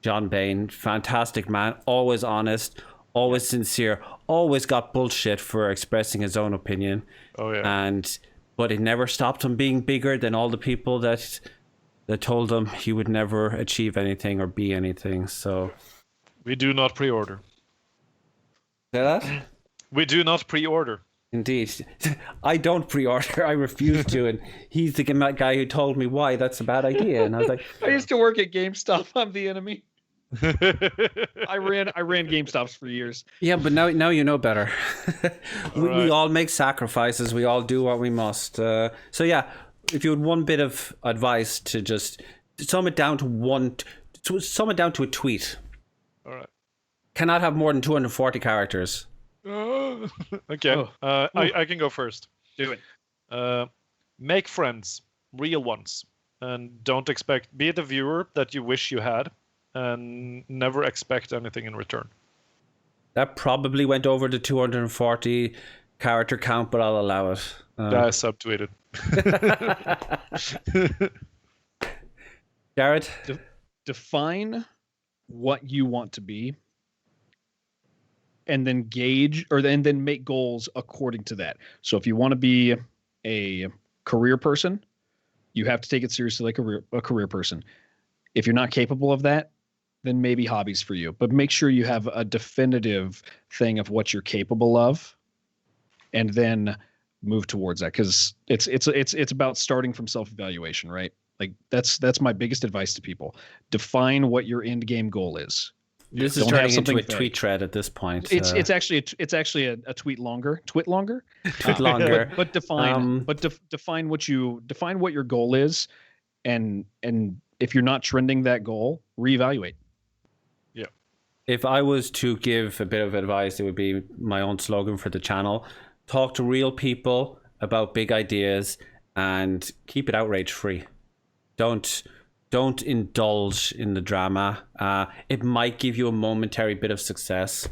John Bain, fantastic man, always honest, always sincere, always got bullshit for expressing his own opinion. Oh yeah. But it never stopped him being bigger than all the people that told him he would never achieve anything or be anything. So we do not pre-order. Say that? We do not pre-order. Indeed. I don't pre-order. I refuse to. And he's the guy who told me why that's a bad idea. And I was like, I used to work at GameStop. I'm the enemy. I ran GameStops for years. Yeah, but now you know better. We all make sacrifices. We all do what we must. So yeah, if you had one bit of advice to just sum it down to a tweet. All right. Cannot have more than 240 characters. Okay. I can go first. Do it. Make friends, real ones, and don't be the viewer that you wish you had, and never expect anything in return. That probably went over the 240 character count, but I'll allow it. I subtweeted. Jared? Define what you want to be, and then then make goals according to that. So if you want to be a career person, you have to take it seriously like a career person. If you're not capable of that, then maybe hobbies for you. But make sure you have a definitive thing of what you're capable of, and then move towards that, because it's about starting from self-evaluation, right? Like that's my biggest advice to people. Define what your end game goal is. This is turning into a tweet thread at this point. It's actually a tweet longer. Twit longer. But define define what your goal is, and if you're not trending that goal, reevaluate. Yeah. If I was to give a bit of advice, it would be my own slogan for the channel: talk to real people about big ideas and keep it outrage free. Don't indulge in the drama. It might give you a momentary bit of success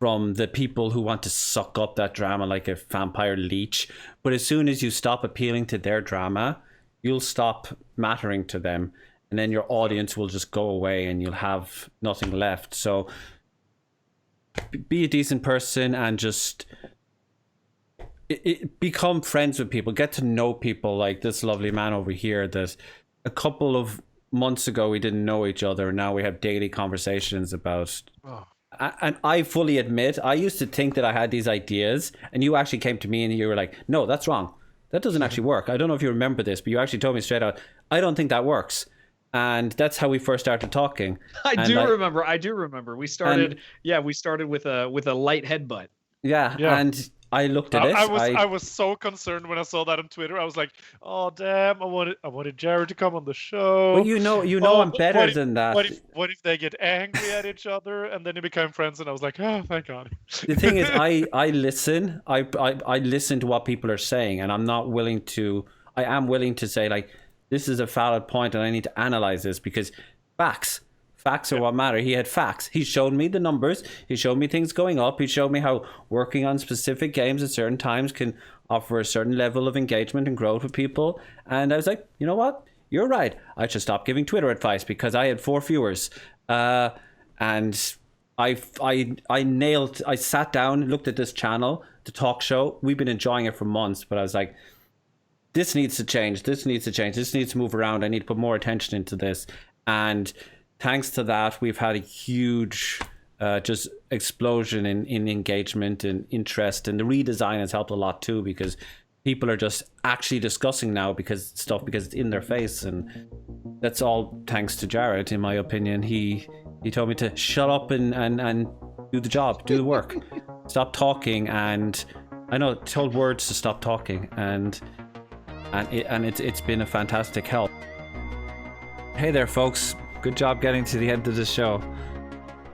from the people who want to suck up that drama like a vampire leech. But as soon as you stop appealing to their drama, you'll stop mattering to them. And then your audience will just go away and you'll have nothing left. So be a decent person and just become friends with people. Get to know people, like this lovely man over here that a couple of months ago we didn't know each other, and now we have daily conversations about and I fully admit I used to think that I had these ideas, and you actually came to me and you were like, no, that's wrong, that doesn't actually work. I don't know if you remember this, but you actually told me straight out, I don't think that works. And that's how we first started talking. I do remember we started with a light headbutt. Yeah. And I looked at it. I was so concerned when I saw that on Twitter. I was like, "Oh damn! I wanted Jared to come on the show." Well, you know, I'm better than that. What if they get angry at each other and then they become friends? And I was like, "Oh, thank God." The thing is, I listen. I listen to what people are saying, and I'm not willing to. I am willing to say, like, this is a valid point, and I need to analyze this, because facts are what matter. He had facts. He showed me the numbers. He showed me things going up. He showed me how working on specific games at certain times can offer a certain level of engagement and growth with people. And I was like, you know what? You're right. I should stop giving Twitter advice, because I had 4 viewers. And I sat down, looked at this channel, the talk show. We've been enjoying it for months, but I was like, this needs to change. This needs to move around. I need to put more attention into this. And thanks to that, we've had a huge just explosion in engagement and interest, and the redesign has helped a lot too, because people are just actually discussing now because it's in their face, and that's all thanks to Jared, in my opinion. He told me to shut up and do the job, do the work, stop talking, and I know, told words to stop talking, and it's been a fantastic help. Hey there, folks. Good job getting to the end of the show.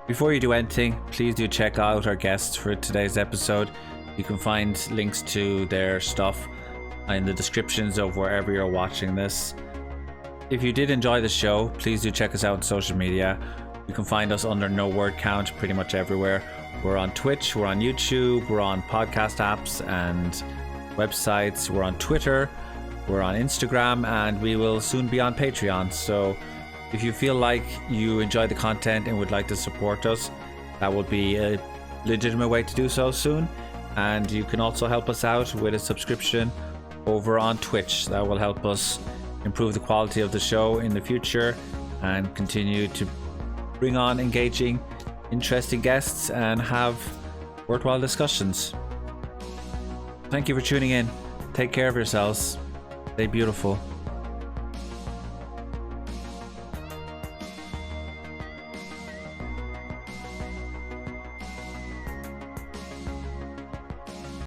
Before you do anything, please do check out our guests for today's episode. You can find links to their stuff in the descriptions of wherever you're watching this. If you did enjoy the show, please do check us out on social media. You can find us under No Word Count pretty much everywhere. We're on Twitch, we're on YouTube, we're on podcast apps and websites, we're on Twitter, we're on Instagram, and we will soon be on Patreon. So if you feel like you enjoy the content and would like to support us, that would be a legitimate way to do so soon. And you can also help us out with a subscription over on Twitch. That will help us improve the quality of the show in the future and continue to bring on engaging, interesting guests and have worthwhile discussions. Thank you for tuning in. Take care of yourselves. Stay beautiful.